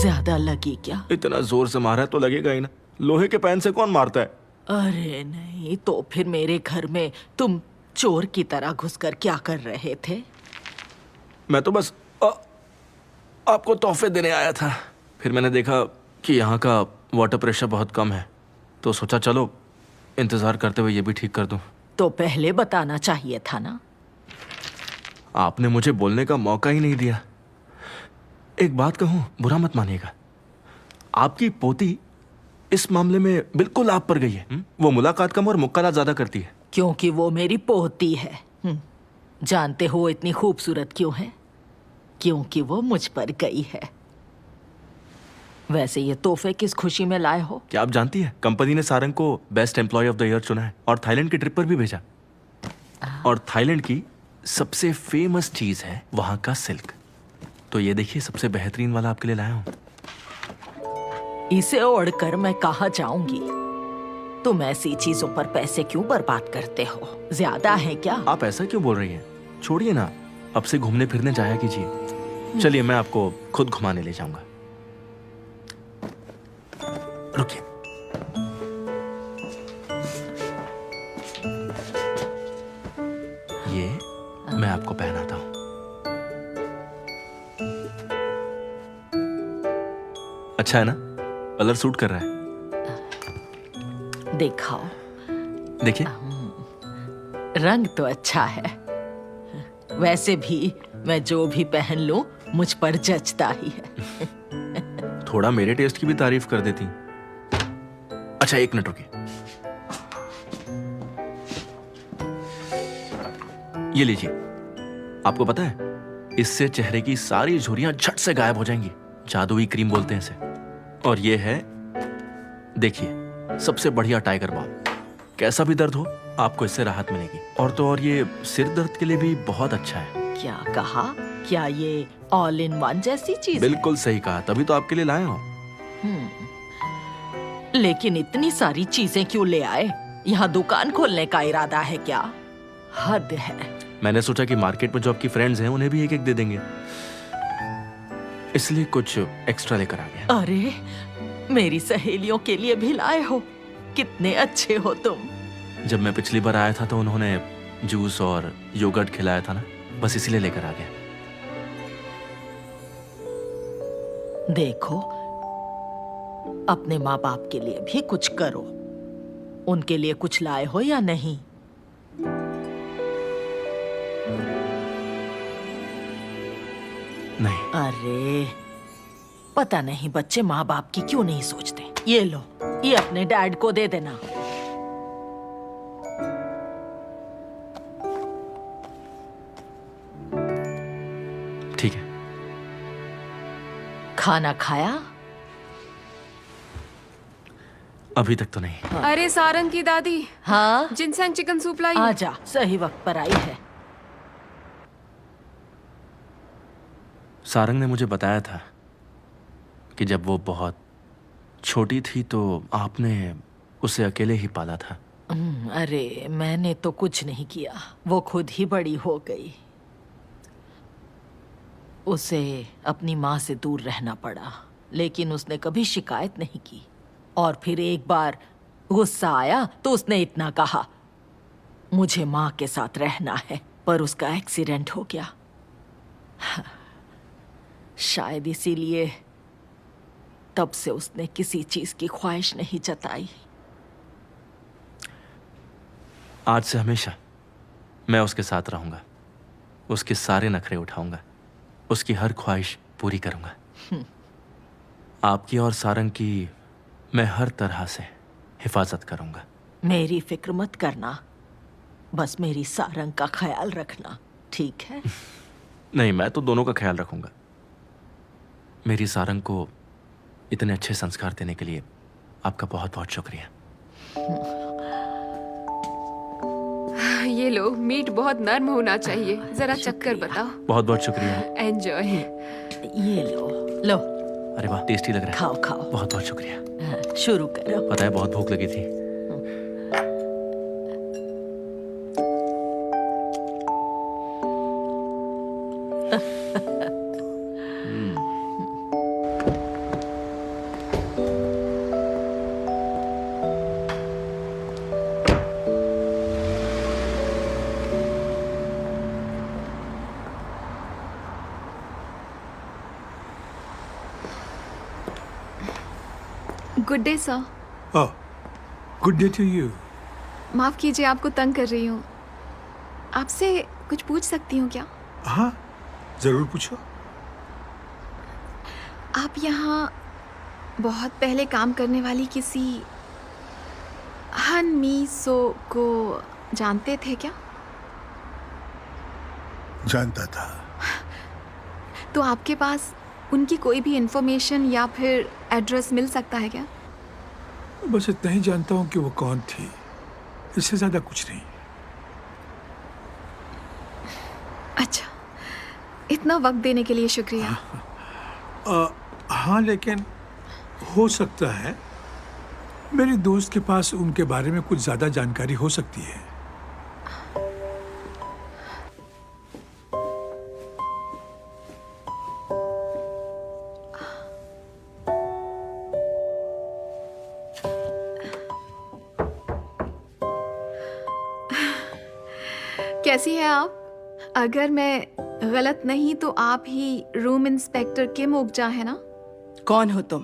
P: ज्यादा लगी क्या?
D: इतना जोर से मारा है तो लगेगा ही ना। लोहे के पैन से कौन मारता है?
P: अरे नहीं, तो फिर मेरे घर में तुम चोर की तरह घुसकर क्या कर रहे थे?
D: मैं तो बस आपको तोहफे देने आया था। फिर मैंने देखा कि यहाँ का वाटर प्रेशर बहुत कम है, तो सोचा चलो इंतजार करते हुए ये भी ठीक कर दूं।
P: तो पहले बताना चाहिए था ना।
D: आपने मुझे बोलने का मौका ही नहीं दिया। एक बात कहूं, बुरा मत मानिएगा, आपकी पोती इस मामले में बिल्कुल आप पर गई है। वो मुलाकात कम और मुक्काला ज्यादा करती है।
P: क्योंकि वो मेरी पोती है। जानते हो इतनी खूबसूरत क्यों है? क्योंकि वो मुझ पर गई है। वैसे ये तोहफे किस खुशी में लाए हो?
D: क्या आप जानती है, कंपनी ने सारंग को best employ of the year चुना है और थाईलैंड की ट्रिप पर भी भेजा। और थाईलैंड की सबसे फेमस चीज है वहां का सिल्क। तो ये देखिए, सबसे बेहतरीन वाला आपके लिए लाया हूं।
P: इसे ओढ़कर मैं कहाँ जाऊंगी? तुम ऐसी चीजों पर पैसे क्यों बर्बाद करते हो? ज्यादा है क्या?
D: आप ऐसा क्यों बोल रही हैं? छोड़िए ना, अब से घूमने फिरने जाया कीजिए। चलिए मैं आपको खुद घुमाने ले जाऊंगा। रुकिए। ये मैं आपको पहनाता हूं। अच्छा है ना? कलर सूट कर रहा है।
P: दिखाओ।
D: देखिए,
P: रंग तो अच्छा है। वैसे भी मैं जो भी पहन लूं मुझ पर जचता ही है।
D: थोड़ा मेरे टेस्ट की भी तारीफ कर देती। अच्छा, एक मिनट रुकिए। ये लीजिए। आपको पता है, इससे चेहरे की सारी झुर्रियां झट से गायब हो जाएंगी। जादुई क्रीम बोलते हैं इसे। और ये है, देखिए, सबसे बढ़िया टाइगर बाम। कैसा भी दर्द हो, आपको इससे राहत मिलेगी। और तो और ये सिर दर्द के लिए भी बहुत अच्छा है।
P: क्या कहा? क्या ये ऑल इन वन जैसी चीज?
D: बिल्कुल सही कहा, तभी तो आपके लिए लाया हूं।
P: लेकिन इतनी सारी चीजें क्यों ले आए? यहाँ दुकान खोलने का इरादा है क्या? हद है।
D: मैंने सोचा कि मार्केट में जो आपकी फ्रेंड्स हैं उन्हें भी एक एक दे देंगे, इसलिए कुछ एक्स्ट्रा लेकर आ गया।
P: अरे, मेरी सहेलियों के लिए भी लाए हो? कितने अच्छे हो तुम।
D: जब मैं पिछली बार आया था तो उन्होंने जूस और योगर्ट खिलाया था ना, बस इसीलिए लेकर आ गया।
P: देखो, अपने माँ बाप के लिए भी कुछ करो। उनके लिए कुछ लाए हो या नहीं?
D: नहीं।
P: अरे, पता नहीं बच्चे माँ बाप की क्यों नहीं सोचते। ये लो, ये अपने डैड को दे देना।
D: ठीक है।
P: खाना खाया?
D: अभी तक तो नहीं।
H: अरे सारंग की दादी।
P: हाँ?
H: जिनसेंग चिकन सूप लाई।
P: आजा, सही वक्त पर आई है।
D: सारंग ने मुझे बताया था कि जब वो बहुत छोटी थी तो आपने उसे अकेले ही पाला था।
P: अरे, मैंने तो कुछ नहीं किया, वो खुद ही बड़ी हो गई। उसे अपनी माँ से दूर रहना पड़ा, लेकिन उसने कभी शिकायत नहीं की। और फिर एक बार गुस्सा आया तो उसने इतना कहा, मुझे माँ के साथ रहना है। पर उसका एक्सीडेंट हो गया। शायद इसीलिए तब से उसने किसी चीज की ख्वाहिश नहीं जताई।
D: आज से हमेशा मैं उसके साथ रहूंगा, उसके सारे नखरे उठाऊंगा, उसकी हर ख्वाहिश पूरी करूंगा। आपकी और सारंग की मैं हर तरह से हिफाजत करूंगा।
P: मेरी फिक्र मत करना, बस मेरी सारंग का ख्याल रखना, ठीक है?
D: नहीं, मैं तो दोनों का ख्याल रखूंगा। मेरी सारंग को इतने अच्छे संस्कार देने के लिए आपका बहुत बहुत शुक्रिया।
H: ये लो, मीट बहुत नर्म होना चाहिए। जरा चक्कर बताओ।
D: बहुत बहुत शुक्रिया।
H: एंजॉय।
P: ये लो लो।
D: अरे वाह, टेस्टी लग रहा है।
P: खाओ खाओ।
D: बहुत बहुत शुक्रिया।
P: शुरू करो।
D: पता है, बहुत भूख लगी थी।
C: Good day sir.
N: Oh, good day to you.
C: माफ कीजिए आपको तंग कर रही हूँ। आपसे कुछ पूछ सकती हूँ क्या?
N: हाँ, जरूर पूछो।
C: आप यहाँ बहुत पहले काम करने वाली किसी हन मी सो को जानते थे क्या?
N: जानता था।
C: तो आपके पास उनकी कोई भी इंफॉर्मेशन या फिर एड्रेस मिल सकता है क्या?
N: बस इतना ही जानता हूँ कि वो कौन थी, इससे ज्यादा कुछ नहीं।
C: अच्छा, इतना वक्त देने के लिए शुक्रिया।
N: हाँ, लेकिन हो सकता है मेरे दोस्त के पास उनके बारे में कुछ ज्यादा जानकारी हो सकती है।
C: कैसी है आप? अगर मैं गलत नहीं तो आप ही रूम इंस्पेक्टर किम ओकजा है ना?
B: कौन हो तुम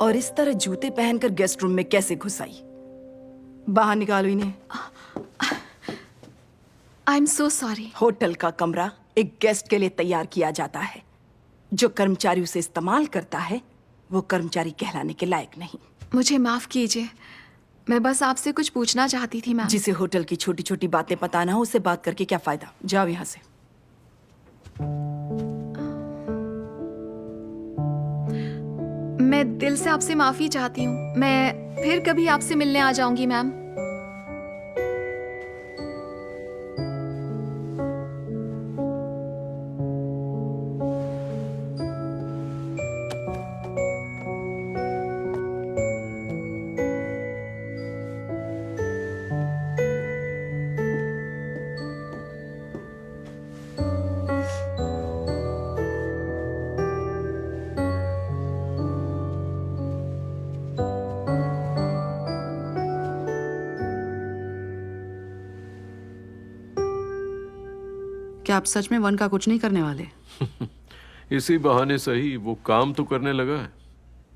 B: और इस तरह जूते पहनकर गेस्ट रूम में कैसे घुस आई? बाहर निकालो इन्हें।
C: I am so sorry.
B: Hotel का कमरा एक गेस्ट के लिए तैयार किया जाता है। जो कर्मचारी उसे इस्तेमाल करता है वो कर्मचारी कहलाने के लायक नहीं।
C: मुझे माफ कीजिए, मैं बस आपसे कुछ पूछना चाहती थी मैम।
B: जिसे होटल की छोटी छोटी बातें पता ना हो उससे बात करके क्या फायदा? जाओ यहाँ से।
C: मैं दिल से आपसे माफी चाहती हूँ। मैं फिर कभी आपसे मिलने आ जाऊंगी मैम।
I: क्या आप सच में वन का कुछ नहीं करने वाले?
L: इसी बहाने सही वो काम तो करने लगा है।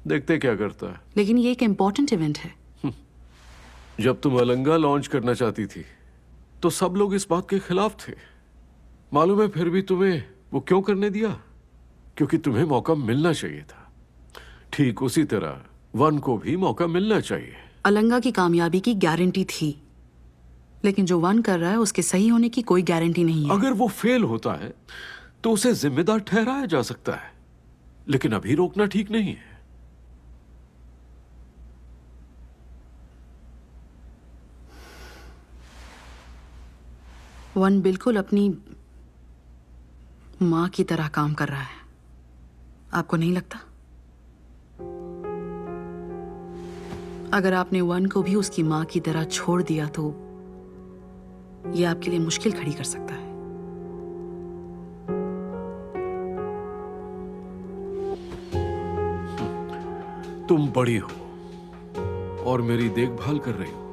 L: देखते क्या करता है।
I: लेकिन ये एक इम्पोर्टेंट इवेंट है।
L: जब तुम अलंगा लॉन्च करना चाहती थी तो सब लोग इस बात के खिलाफ थे। मालूम है फिर भी तुम्हें वो क्यों करने दिया? क्योंकि तुम्हें मौका मिलना चाहिए था। ठीक उसी तरह वन को भी मौका मिलना चाहिए।
I: अलंगा की कामयाबी की गारंटी थी, लेकिन जो वन कर रहा है उसके सही होने की कोई गारंटी नहीं है।
L: अगर वो फेल होता है तो उसे जिम्मेदार ठहराया जा सकता है, लेकिन अभी रोकना ठीक नहीं है।
I: वन बिल्कुल अपनी माँ की तरह काम कर रहा है, आपको नहीं लगता? अगर आपने वन को भी उसकी माँ की तरह छोड़ दिया तो यह आपके लिए मुश्किल खड़ी कर सकता है।
L: तुम बड़ी हो और मेरी देखभाल कर रही हो।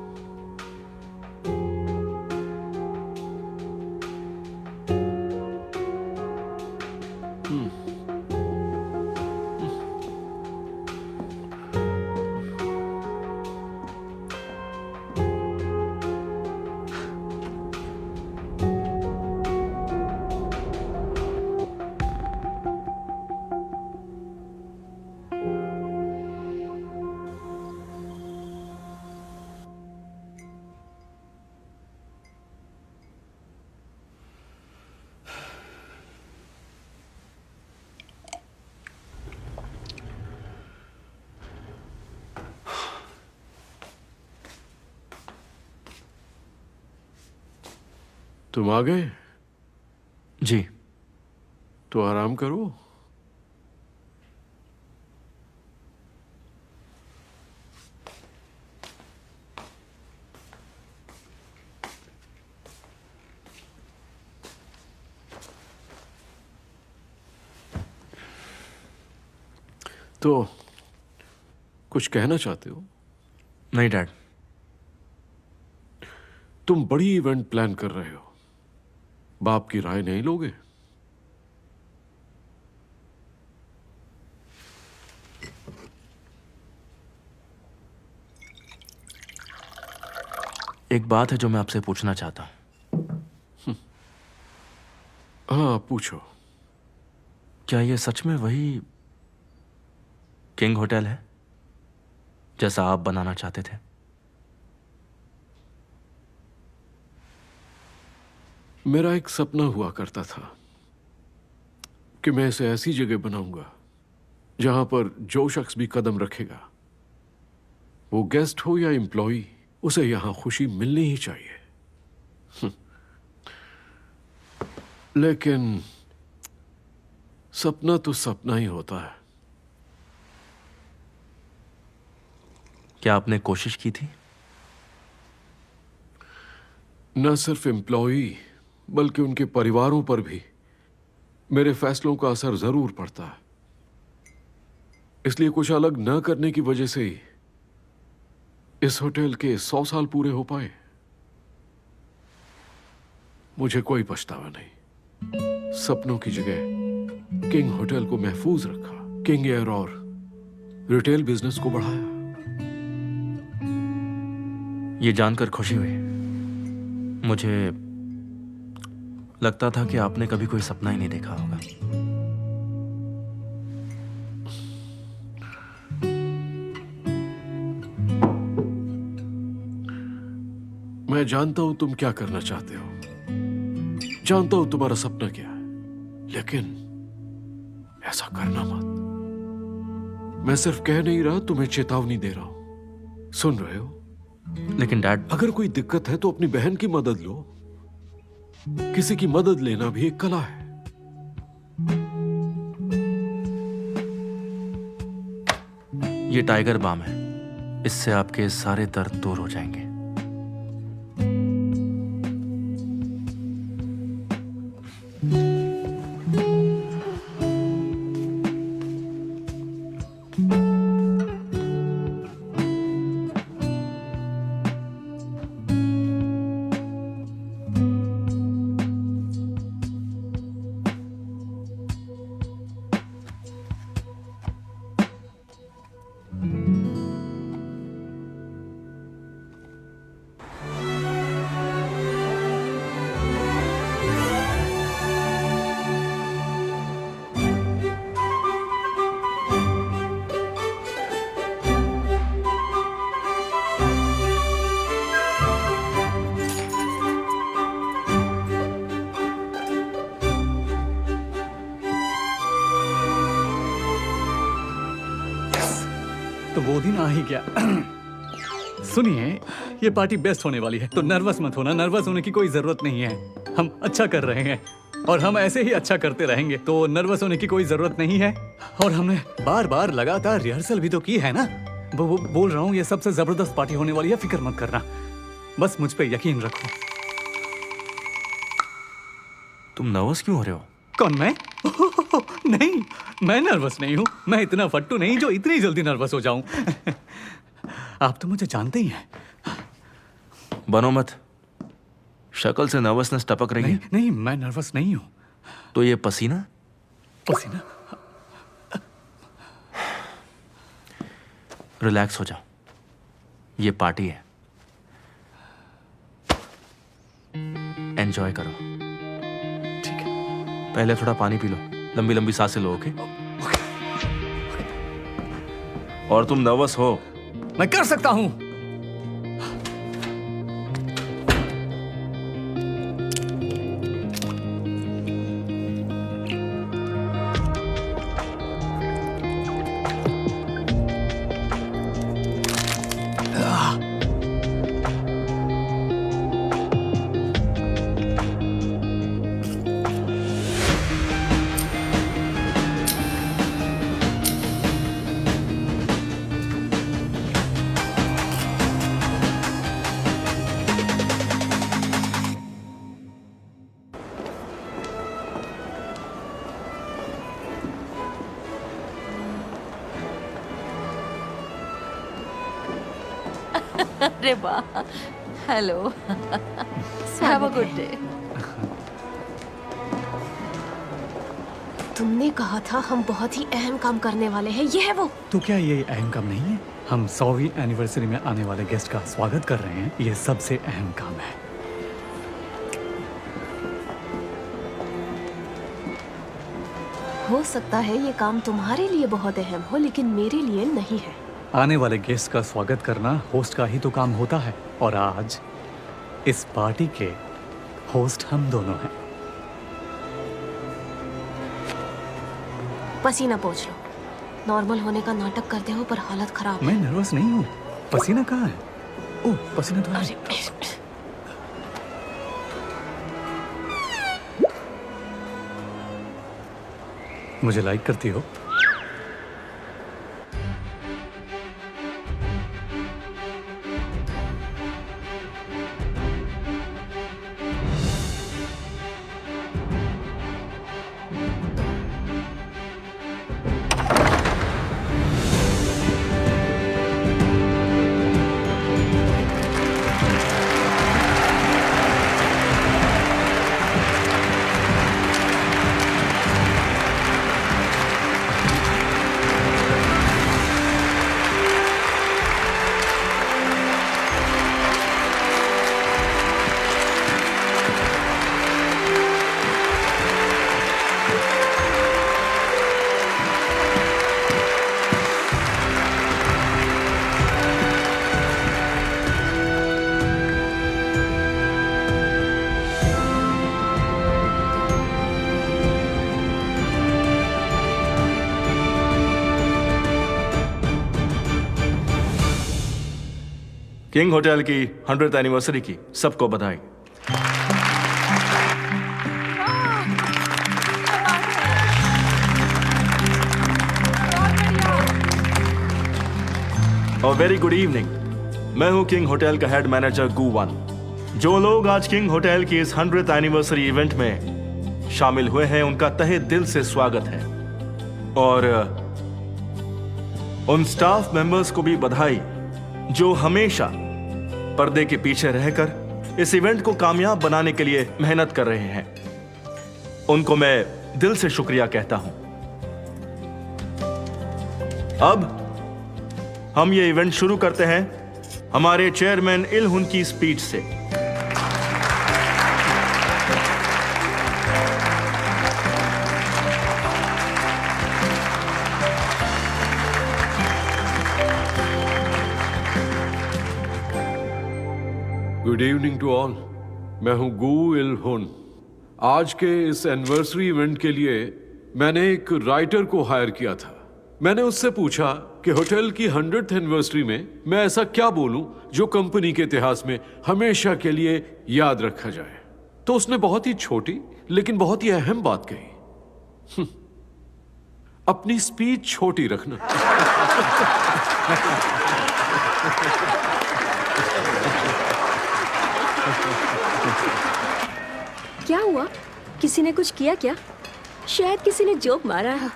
L: तुम आ गए?
D: जी।
L: तो आराम करो। तो कुछ कहना चाहते हो?
D: नहीं डैड।
L: तुम बड़ी इवेंट प्लान कर रहे हो, बाप की राय नहीं लोगे?
D: एक बात है जो मैं आपसे पूछना चाहता हूं।
L: हाँ, पूछो।
D: क्या ये सच में वही किंग होटल है जैसा आप बनाना चाहते थे?
L: मेरा एक सपना हुआ करता था कि मैं इसे ऐसी जगह बनाऊंगा जहां पर जो शख्स भी कदम रखेगा, वो गेस्ट हो या एम्प्लॉई, उसे यहां खुशी मिलनी ही चाहिए। लेकिन सपना तो सपना ही होता है।
D: क्या आपने कोशिश की थी?
L: न सिर्फ एम्प्लॉई बल्कि उनके परिवारों पर भी मेरे फैसलों का असर जरूर पड़ता है। इसलिए कुछ अलग न करने की वजह से ही इस होटल के 100 साल पूरे हो पाए। मुझे कोई पछतावा नहीं। सपनों की जगह किंग होटल को महफूज रखा, किंग एयर और रिटेल बिजनेस को बढ़ाया।
D: ये जानकर खुशी हुई। मुझे लगता था कि आपने कभी कोई सपना ही नहीं देखा होगा।
L: मैं जानता हूं तुम क्या करना चाहते हो, जानता हूं तुम्हारा सपना क्या है, लेकिन ऐसा करना मत। मैं सिर्फ कह नहीं रहा, तुम्हें चेतावनी दे रहा हूं। सुन रहे हो?
D: लेकिन डैड,
L: अगर कोई दिक्कत है तो अपनी बहन की मदद लो। किसी की मदद लेना भी एक कला है।
D: ये टाइगर बाम है, इससे आपके सारे दर्द दूर हो जाएंगे।
E: तो वो दिन आ ही गया। सुनिए, ये पार्टी बेस्ट होने वाली है, तो नर्वस मत होना। नर्वस होने की कोई जरूरत नहीं है। हम अच्छा कर रहे हैं और हम ऐसे ही अच्छा करते रहेंगे, तो नर्वस होने की कोई जरूरत नहीं है। और हमने बार बार लगातार रिहर्सल भी तो की है ना। वो बोल रहा हूँ, ये सबसे जबरदस्त पार्टी होने वाली है, फिक्र मत करना। बस मुझ पे यकीन रखो।
D: तुम नर्वस क्यों हो रहे हो?
E: कौन, मैं? नहीं, मैं नर्वस नहीं हूँ। मैं इतना फट्टू नहीं जो इतनी जल्दी नर्वस हो जाऊं। आप तो मुझे जानते ही हैं।
D: बनो मत, शक्ल से नर्वसनेस टपक रही है।
E: नहीं, मैं नर्वस नहीं हूँ।
D: तो ये पसीना?
E: पसीना?
D: रिलैक्स हो जाओ, ये पार्टी है, एंजॉय करो।
E: ठीक है।
D: पहले थोड़ा पानी पी लो, लंबी लंबी सांसें लो, ओके? और तुम नर्वस हो?
E: मैं कर सकता हूं।
P: अरे वाह, hello, have a good day.
H: तुमने कहा था हम बहुत ही अहम काम करने वाले हैं, ये है वो।
E: तो क्या ये अहम काम नहीं है? हम 100वीं एनिवर्सरी में आने वाले गेस्ट का स्वागत कर रहे हैं, ये सबसे अहम काम है।
H: हो सकता है ये काम तुम्हारे लिए बहुत अहम हो, लेकिन मेरे लिए नहीं है।
E: आने वाले गेस्ट का स्वागत करना होस्ट का ही तो काम होता है, और आज इस पार्टी के होस्ट हम दोनों हैं।
H: पसीना पोंछ लो। नॉर्मल होने का नाटक करते हो पर हालत खराब है।
E: मैं नर्वस नहीं हूँ। पसीना कहाँ है? ओह, पसीना तो है। मुझे लाइक करती हो?
D: किंग होटल की 100th एनिवर्सरी की सबको बधाई। और वेरी गुड इवनिंग। मैं हूं किंग होटल का हेड मैनेजर गू वन। जो लोग आज किंग होटल की इस 100th एनिवर्सरी इवेंट में शामिल हुए हैं उनका तहे दिल से स्वागत है, और उन स्टाफ मेंबर्स को भी बधाई जो हमेशा पर्दे के पीछे रहकर इस इवेंट को कामयाब बनाने के लिए मेहनत कर रहे हैं। उनको मैं दिल से शुक्रिया कहता हूं। अब हम ये इवेंट शुरू करते हैं हमारे चेयरमैन इलहुन की स्पीच से।
L: Good evening to all. मैं हूं गू इलहुन। आज के इस एनिवर्सरी इवेंट के लिए मैंने एक राइटर को हायर किया था। मैंने उससे पूछा कि होटल की 100th एनिवर्सरी में मैं ऐसा क्या बोलूं जो कंपनी के इतिहास में हमेशा के लिए याद रखा जाए। तो उसने बहुत ही छोटी लेकिन बहुत ही अहम बात कही, अपनी स्पीच छोटी रखना।
G: क्या हुआ? किसी ने कुछ किया क्या? शायद किसी ने जोक मारा है।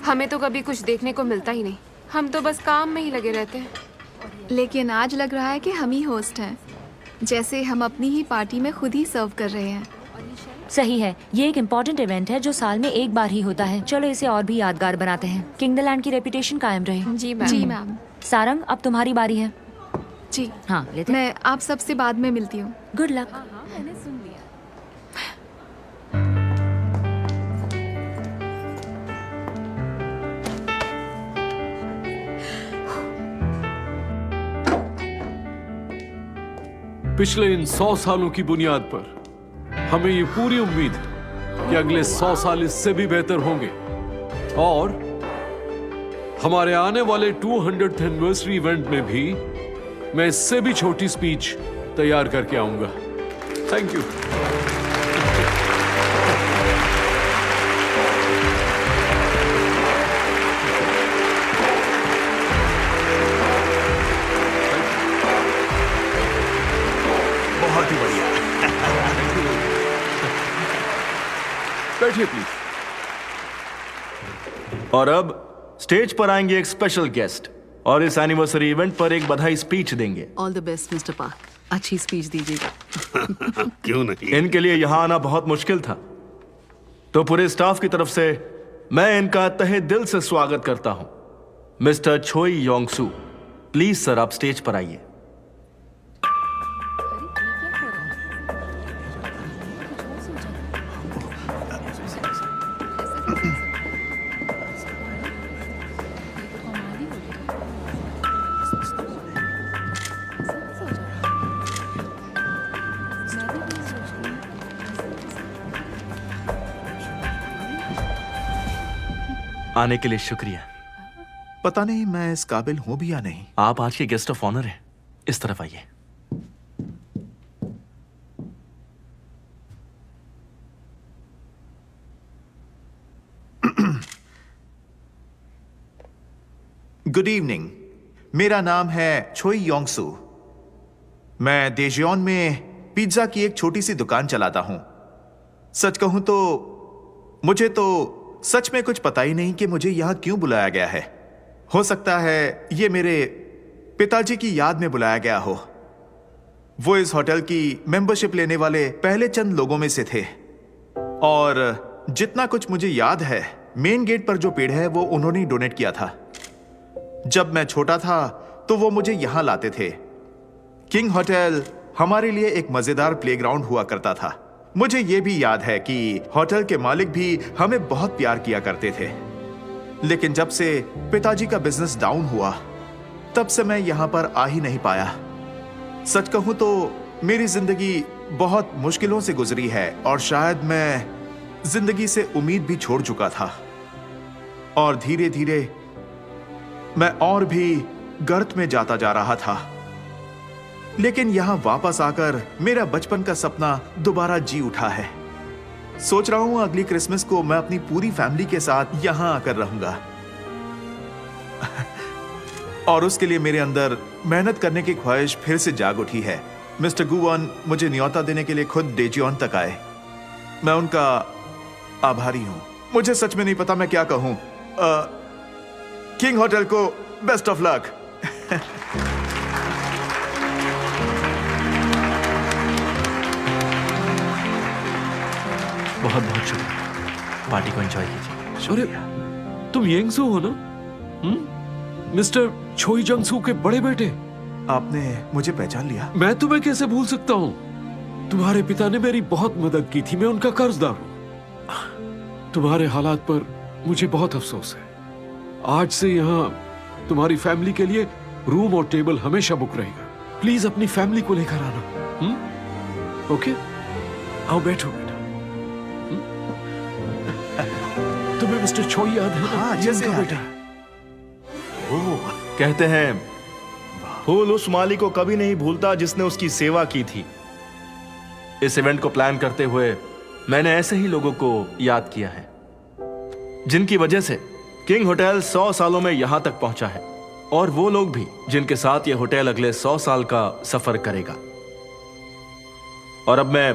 C: हमें तो कभी कुछ देखने को मिलता ही नहीं, हम तो बस काम में ही लगे रहते हैं। लेकिन आज लग रहा है कि हम ही होस्ट हैं, जैसे हम अपनी ही पार्टी में खुद ही सर्व कर रहे हैं।
Q: सही है, ये एक इम्पोर्टेंट इवेंट है जो साल में एक बार ही होता है। चलो इसे और भी यादगार बनाते हैं। किंगडलैंड की रेपुटेशन कायम रहे।
C: जी मैम। जी मैम।
Q: सारंग, अब तुम्हारी बारी है।
C: जी
Q: हाँ, लेते।
C: मैं आप सबसे बाद में मिलती हूँ।
Q: Good luck.
C: मैंने सुन लिया।
L: पिछले इन 100 सालों की बुनियाद पर हमें ये पूरी उम्मीद है कि अगले 100 साल इससे भी बेहतर होंगे, और हमारे आने वाले 200th एनिवर्सरी इवेंट में भी मैं इससे भी छोटी स्पीच तैयार करके आऊंगा। Thank you.
D: बहुत ही बढ़िया।
L: बैठिए प्लीज।
D: और अब स्टेज पर आएंगे एक स्पेशल गेस्ट, और इस एनिवर्सरी इवेंट पर एक बधाई स्पीच देंगे।
I: All the best mister park, अच्छी स्पीच दीजिएगा।
R: क्यों नहीं?
D: इनके लिए यहाँ आना बहुत मुश्किल था, तो पूरे स्टाफ की तरफ से मैं इनका तहे दिल से स्वागत करता हूं। मिस्टर छोई योंगसू, प्लीज सर आप स्टेज पर आइए। आने के लिए शुक्रिया।
S: पता नहीं मैं इस काबिल हूं भी या नहीं।
D: आप आज के गेस्ट ऑफ ऑनर हैं, इस तरफ आइए।
S: गुड इवनिंग, मेरा नाम है छोई योंगसू। मैं देजियोन में पिज्जा की एक छोटी सी दुकान चलाता हूं। सच कहूं तो मुझे तो सच में कुछ पता ही नहीं कि मुझे यहां क्यों बुलाया गया है। हो सकता है ये मेरे पिताजी की याद में बुलाया गया हो। वो इस होटल की मेंबरशिप लेने वाले पहले चंद लोगों में से थे, और जितना कुछ मुझे याद है, मेन गेट पर जो पेड़ है वो उन्होंने डोनेट किया था। जब मैं छोटा था तो वो मुझे यहां लाते थे। किंग होटल हमारे लिए एक मजेदार प्लेग्राउंड हुआ करता था। मुझे ये भी याद है कि होटल के मालिक भी हमें बहुत प्यार किया करते थे। लेकिन जब से पिताजी का बिजनेस डाउन हुआ, तब से मैं यहां पर आ ही नहीं पाया। सच कहूं तो मेरी जिंदगी बहुत मुश्किलों से गुजरी है, और शायद मैं जिंदगी से उम्मीद भी छोड़ चुका था, और धीरे धीरे मैं और भी गर्त में जाता जा रहा था। लेकिन यहां वापस आकर मेरा बचपन का सपना दोबारा जी उठा है। सोच रहा हूं अगली क्रिसमस को मैं अपनी पूरी फैमिली के साथ यहां आकर रहूंगा। और उसके लिए मेरे अंदर मेहनत करने की ख्वाहिश फिर से जाग उठी है। मिस्टर गुवन मुझे न्योता देने के लिए खुद डेजियोन तक आए। मैं उनका आभारी हूं। मुझे सच में नहीं पता मैं क्या कहूं। किंग होटल को बेस्ट ऑफ लक।
D: बहुत बहुत शुक्रिया। पार्टी को एंजॉय कीजिए।
L: अरे तुम येंगसू हो ना? मिस्टर छोई जंगसू के बड़े बेटे।
S: आपने मुझे पहचान लिया?
L: मैं तुम्हें कैसे भूल सकता हूं? तुम्हारे पिता ने मेरी बहुत मदद की थी। मैं उनका कर्जदार हूं। तुम्हारे हालात पर मुझे बहुत अफसोस है। आज से यहाँ तुम्हारी फैमिली के लिए रूम और टेबल हमेशा बुक रहेगा। प्लीज अपनी फैमिली को लेकर आना। ओके, आओ बैठो बेटा। तुम्हें मिस्टर छोई याद है?
S: हाँ, जैसे
L: बेटा।
D: कहते हैं फूल उस माली को कभी नहीं भूलता जिसने उसकी सेवा की थी। इस इवेंट को प्लान करते हुए मैंने ऐसे ही लोगों को याद किया है, जिनकी वजह से किंग होटल 100 सालों में यहां तक पहुंचा है, और वो लोग भी जिनके साथ ये होटल अगले 100 साल का सफर करेगा। और अब मैं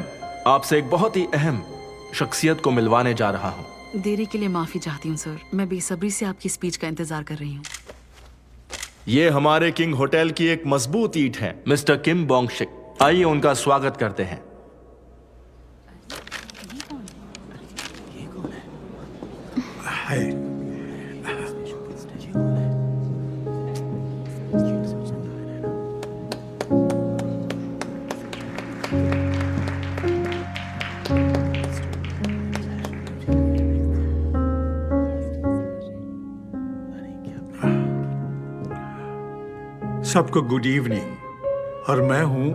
D: आपसे एक बहुत ही अहम शख्सियत को मिलवाने जा रहा हूं।
I: देरी के लिए माफी चाहती हूँ सर, मैं बेसब्री से आपकी स्पीच का इंतजार कर रही हूँ।
D: ये हमारे किंग होटल की एक मजबूत ईंट है, मिस्टर किम बोंगशिक। आइए उनका स्वागत करते हैं।
N: सबको गुड इवनिंग। और मैं हूं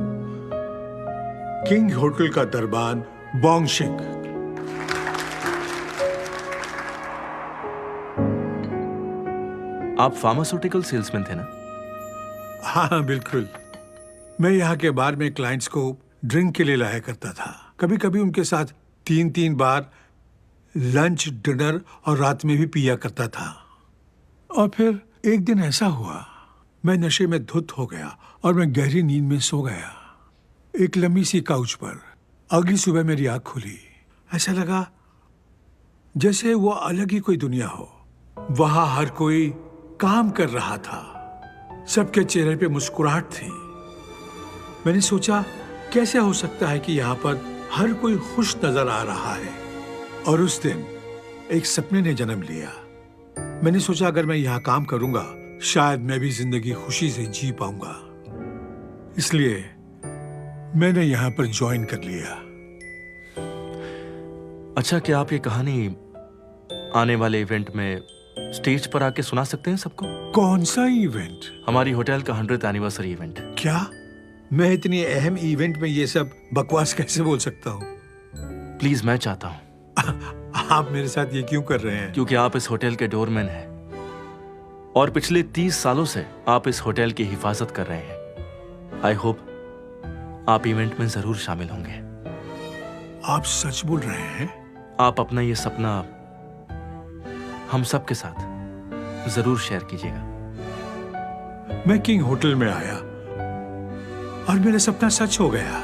N: किंग होटल का दरबान बोंगशिक।
D: आप फार्मास्यूटिकल सेल्समैन थे ना?
N: हाँ बिल्कुल। मैं यहाँ के बार में क्लाइंट्स को ड्रिंक के लिए लाया करता था। कभी कभी उनके साथ 3-3 बार लंच, डिनर और रात में भी पिया करता था। और फिर एक दिन ऐसा हुआ, मैं नशे में धुत हो गया और मैं गहरी नींद में सो गया, एक लंबी सी काउच पर। अगली सुबह मेरी आंख खुली। ऐसा लगा जैसे वो अलग ही कोई दुनिया हो। वहां हर कोई काम कर रहा था, सबके चेहरे पे मुस्कुराहट थी। मैंने सोचा कैसे हो सकता है कि यहाँ पर हर कोई खुश नजर आ रहा है। और उस दिन एक सपने ने जन्म लिया। मैंने सोचा अगर मैं यहाँ काम करूंगा शायद मैं भी जिंदगी खुशी से जी पाऊंगा, इसलिए मैंने यहाँ पर ज्वाइन कर लिया।
D: अच्छा, क्या आप ये कहानी आने वाले इवेंट में स्टेज पर आके सुना सकते हैं सबको?
N: कौन सा इवेंट?
D: हमारी होटल का 100th एनिवर्सरी इवेंट।
N: क्या मैं इतनी अहम इवेंट में ये सब बकवास कैसे बोल सकता हूँ?
D: प्लीज, मैं चाहता हूँ।
N: आप मेरे साथ ये क्यों कर रहे हैं?
D: क्योंकि आप इस होटल के डोरमैन हैं और पिछले 30 सालों से आप इस होटल की हिफाजत कर रहे हैं। आई होप आप इवेंट में जरूर शामिल होंगे।
N: आप सच बोल रहे हैं?
D: आप अपना ये सपना हम सब के साथ जरूर शेयर कीजिएगा।
N: मैं किंग होटल में आया और मेरा सपना सच हो गया।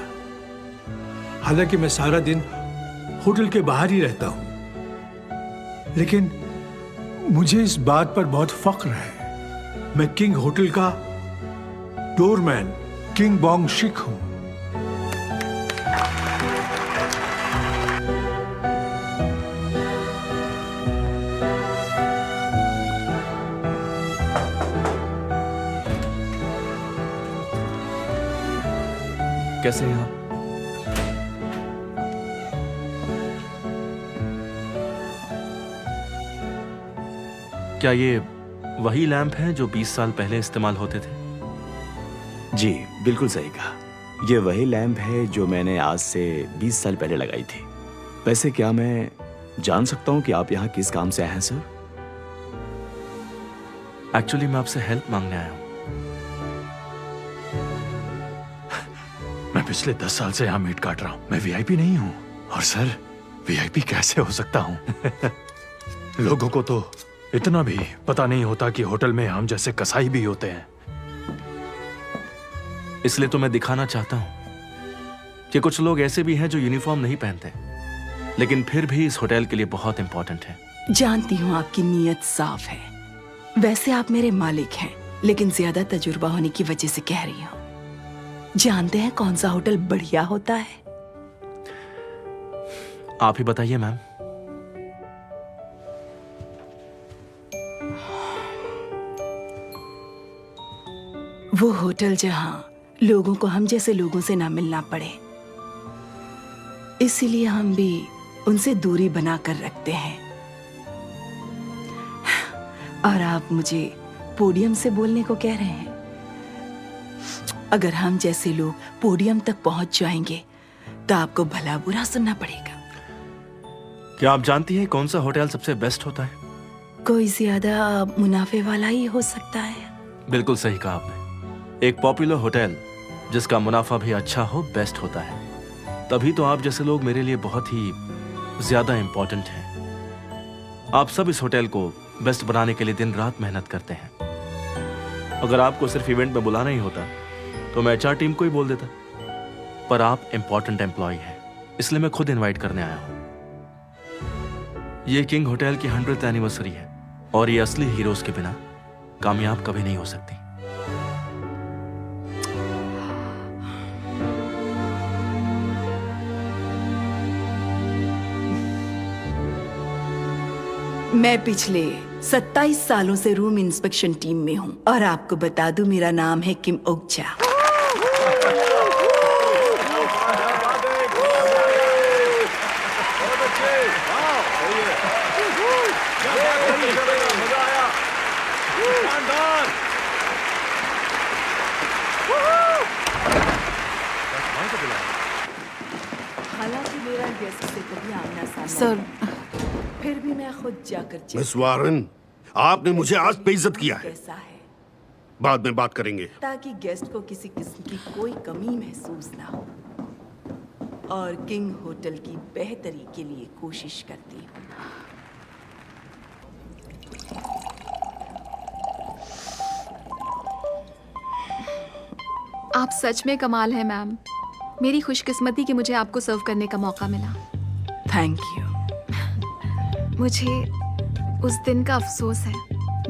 N: हालांकि मैं सारा दिन होटल के बाहर ही रहता हूं, लेकिन मुझे इस बात पर बहुत फख्र है। मैं किंग होटल का डोरमैन किंग बोंग शिक हूं।
D: कैसे हैं आप? क्या ये वही लैंप हैं जो 20 साल पहले इस्तेमाल होते थे?
R: जी बिल्कुल सही कहा। ये वही लैंप है जो मैंने आज से 20 साल पहले लगाई थी। वैसे क्या मैं जान सकता हूं कि आप यहाँ किस काम से आए हैं सर?
D: एक्चुअली मैं आपसे हेल्प मांगने आया हूं।
J: मैं पिछले 10 साल से यहाँ मीट काट रहा हूँ। मैं वीआईपी नहीं हूँ। और सर, वीआईपी कैसे हो सकता हूँ? लोगों को तो इतना भी पता नहीं होता कि होटल में हम जैसे कसाई भी होते हैं।
D: इसलिए तो मैं दिखाना चाहता हूं कि कुछ लोग ऐसे भी हैं जो यूनिफॉर्म नहीं पहनते, लेकिन फिर भी इस होटल के लिए बहुत इंपॉर्टेंट है।
B: जानती हूँ आपकी नीयत साफ है। वैसे आप मेरे मालिक हैं, लेकिन ज्यादा तजुर्बा होने की वजह से कह रही हूँ। जानते हैं कौन सा होटल बढ़िया होता है?
D: आप ही बताइए मैम।
B: वो होटल जहां लोगों को हम जैसे लोगों से ना मिलना पड़े, इसीलिए हम भी उनसे दूरी बना कर रखते हैं। और आप मुझे पोडियम से बोलने को कह रहे हैं? अगर हम जैसे लोग पोडियम तक पहुंच जाएंगे तो आपको भला बुरा सुनना पड़ेगा।
D: क्या आप जानती हैं कौन सा होटल सबसे बेस्ट होता है?
B: कोई ज्यादा मुनाफे वाला ही हो सकता है।
D: बिल्कुल सही कहा आपने। एक पॉपुलर होटल जिसका मुनाफा भी अच्छा हो बेस्ट होता है। तभी तो आप जैसे लोग मेरे लिए बहुत ही ज्यादा इंपॉर्टेंट हैं। आप सब इस होटल को बेस्ट बनाने के लिए दिन रात मेहनत करते हैं। अगर आपको सिर्फ इवेंट में बुलाना ही होता तो मैं HR टीम को ही बोल देता, पर आप इंपॉर्टेंट एम्प्लॉय हैं, इसलिए मैं खुद इनवाइट करने आया हूं। ये किंग होटल की 100th एनिवर्सरी है और ये असली हीरोज के बिना कामयाब कभी नहीं हो सकती।
B: मैं पिछले 27 सालों से रूम इंस्पेक्शन टीम में हूँ और आपको बता दूं मेरा नाम है किम ओगचा। हालांकि मेरा गेस्ट से कभी आमना सामना
T: सर,
B: फिर भी मैं खुद जाकर
T: मिस वारन, आपने मुझे आज बेइज्जत किया है।
B: कैसा है,
T: बाद में बात करेंगे।
B: ताकि गेस्ट को किसी किस्म की कोई कमी महसूस ना हो और किंग होटल की बेहतरी के लिए कोशिश करती हूँ।
C: आप सच में कमाल है मैम। मेरी खुशकिस्मती कि मुझे आपको सर्व करने का मौका मिला।
B: Thank you.
C: मुझे उस दिन का अफसोस है।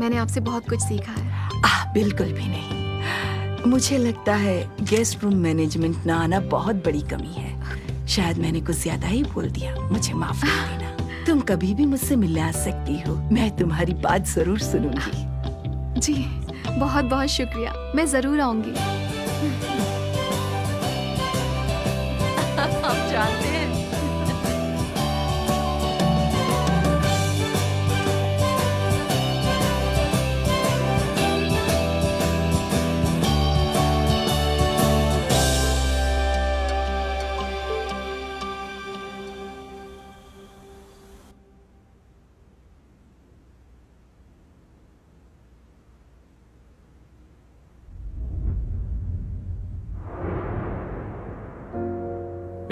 C: मैंने आपसे बहुत कुछ सीखा है।
B: बिल्कुल भी नहीं। मुझे लगता है गेस्ट रूम मैनेजमेंट ना आना बहुत बड़ी कमी है। शायद मैंने कुछ ज्यादा ही बोल दिया, मुझे माफ कर देना। तुम कभी भी मुझसे मिलने आ सकती हो, मैं तुम्हारी बात जरूर सुनूंगी।
C: जी बहुत बहुत शुक्रिया, मैं जरूर आऊंगी।
A: हम जानते हैं।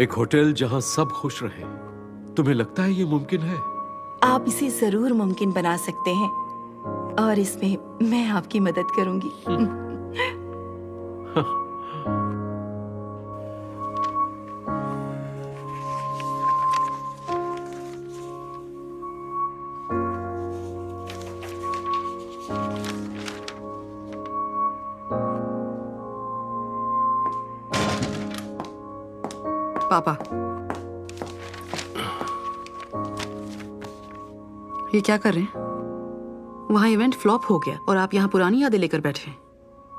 L: एक होटल जहां सब खुश रहे, तुम्हें लगता है ये मुमकिन है?
B: आप इसे जरूर मुमकिन बना सकते हैं और इसमें मैं आपकी मदद करूंगी।
I: पापा, ये क्या कर रहे हैं? वहाँ इवेंट फ्लॉप हो गया और आप यहाँ पुरानी यादें लेकर बैठे हैं।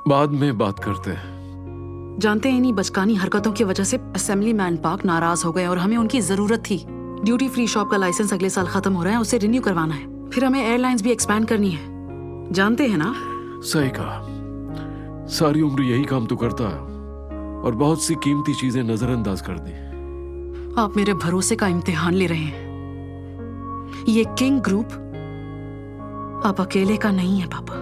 L: बाद में बात करते हैं।
I: जानते हैं इन्हीं बचकानी हरकतों की वजह से असेंबली मैन पार्क नाराज हो गए और हमें उनकी जरूरत थी। ड्यूटी फ्री शॉप का लाइसेंस अगले साल खत्म हो रहा है, उसे रिन्यू करवाना है। फिर हमें एयरलाइंस भी एक्सपैंड करनी है, जानते हैं ना?
L: सही कहा, सारी उम्र यही काम तो करता है और बहुत सी कीमती चीजें नजरअंदाज कर दी।
I: आप मेरे भरोसे का इम्तिहान ले रहे हैं। ये किंग ग्रुप आप अकेले का नहीं है पापा।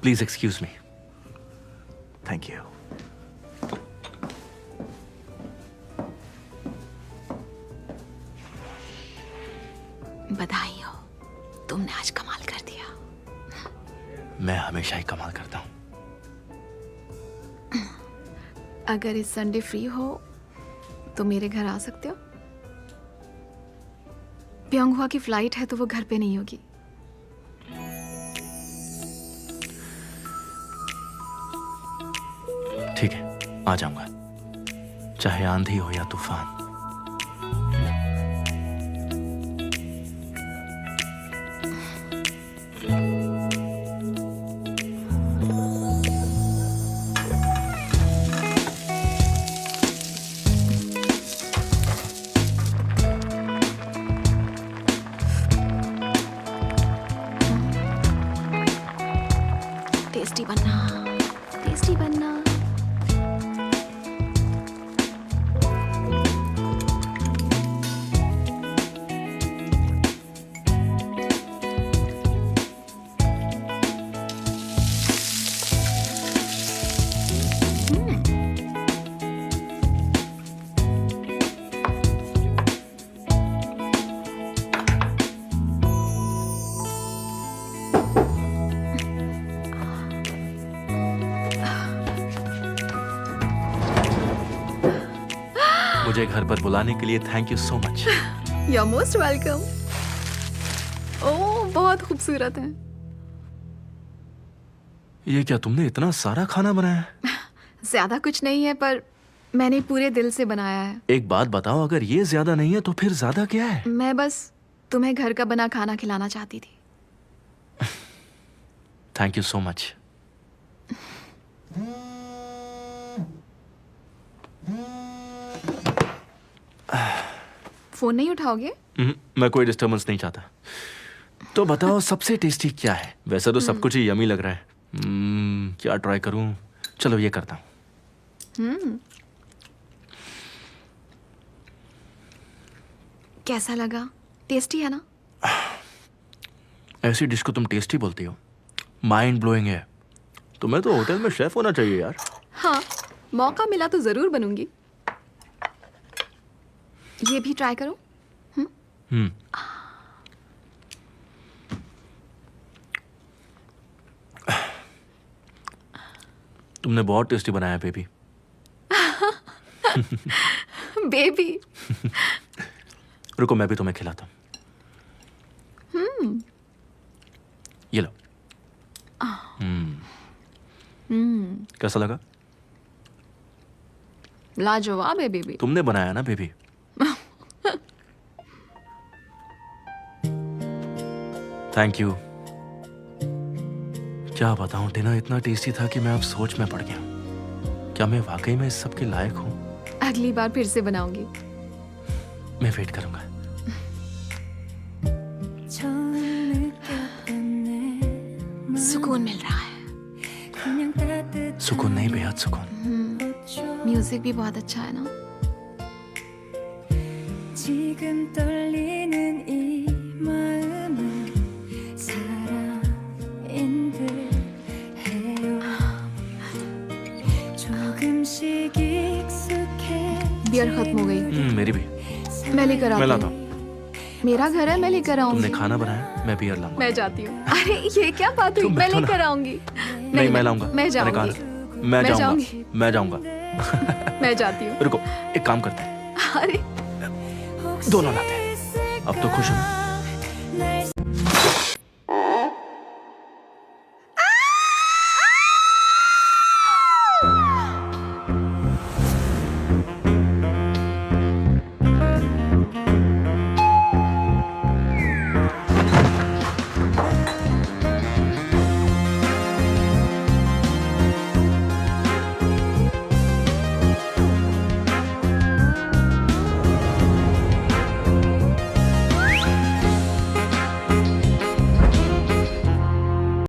D: Please excuse me.
S: Thank you.
C: बधाई हो, तुमने आज कमाल कर दिया।
D: मैं हमेशा ही कमाल करता हूँ।
C: अगर इस संडे फ्री हो तो मेरे घर आ सकते हो। प्योंगहुआ की फ्लाइट है तो वो घर पे नहीं होगी।
D: ठीक है, आ जाऊंगा, चाहे आंधी हो या तूफान।
C: टेस्टी बनना, टेस्टी बनना।
D: मुझे घर पर बुलाने के लिए thank you so much.
C: You're most welcome। ओह, बहुत खूबसूरत है।
D: ये क्या तुमने इतना सारा खाना बनाया है?
C: ज्यादा कुछ नहीं है पर मैंने पूरे दिल से बनाया है।
D: एक बात बताओ, अगर ये ज्यादा नहीं है तो फिर ज्यादा क्या है?
C: मैं बस तुम्हें घर का बना खाना खिलाना चाहती थी।
D: Thank you so much.
C: Phone नहीं उठाओगे?
D: मैं कोई डिस्टर्बेंस नहीं चाहता। तो बताओ सबसे टेस्टी क्या है? वैसे तो सब कुछ ही यमी लग रहा है। क्या ट्राई करूं? चलो ये करता हूं।
C: कैसा लगा? टेस्टी है ना?
D: ऐसी डिश को तुम टेस्टी बोलती हो? माइंड ब्लोइंग है। तुम्हें तो होटल में शेफ होना चाहिए यार।
C: हाँ, मौका मिला तो जरूर बनूंगी। ये भी ट्राई करो।
D: तुमने बहुत टेस्टी बनाया बेबी।
C: बेबी।
D: रुको मैं भी तुम्हें खिलाता हूँ। ये लो। कैसा लगा?
C: लाजवाब है बेबी।
D: तुमने बनाया ना बेबी। Thank you. क्या बताऊं, डिनर इतना टेस्टी था कि मैं अब सोच में पड़ गया। क्या मैं वाकई में इस सब के लायक हूँ?
C: अगली बार फिर से बनाऊंगी।
D: मैं वेट करूंगा।
C: सुकून मिल रहा है।
D: सुकून नहीं, बेहद सुकून।
C: म्यूजिक भी बहुत अच्छा है ना।
M: 지금 떨리는 이 마음은 사랑인 듯 해요. 조금씩 익숙해.
C: बियर खत्म हो गई।
D: मेरी भी।
C: मैं लेकर
D: मैं
C: आती
D: लाता
C: हूँ।
D: हूँ।
C: मेरा घर है, मैं लेकर आऊंगी।
D: तुमने खाना बनाया, मैं बियर लाऊंगा।
C: मैं जाती हूँ। अरे ये क्या बात हुई?
D: तुम
C: मैं
D: बैठो ना।
C: लेकर आऊंगी।
D: नहीं मैं लाऊंगा।
C: मैं
D: मैंने
C: जाऊंगी।
D: कहा ना, मैं जाऊंगा। मैं जाऊंगा।
C: मैं जाती हूँ।
D: रुको, एक काम करते हैं,
C: अरे
D: दोनों लाते हैं। अब तो खुश हो?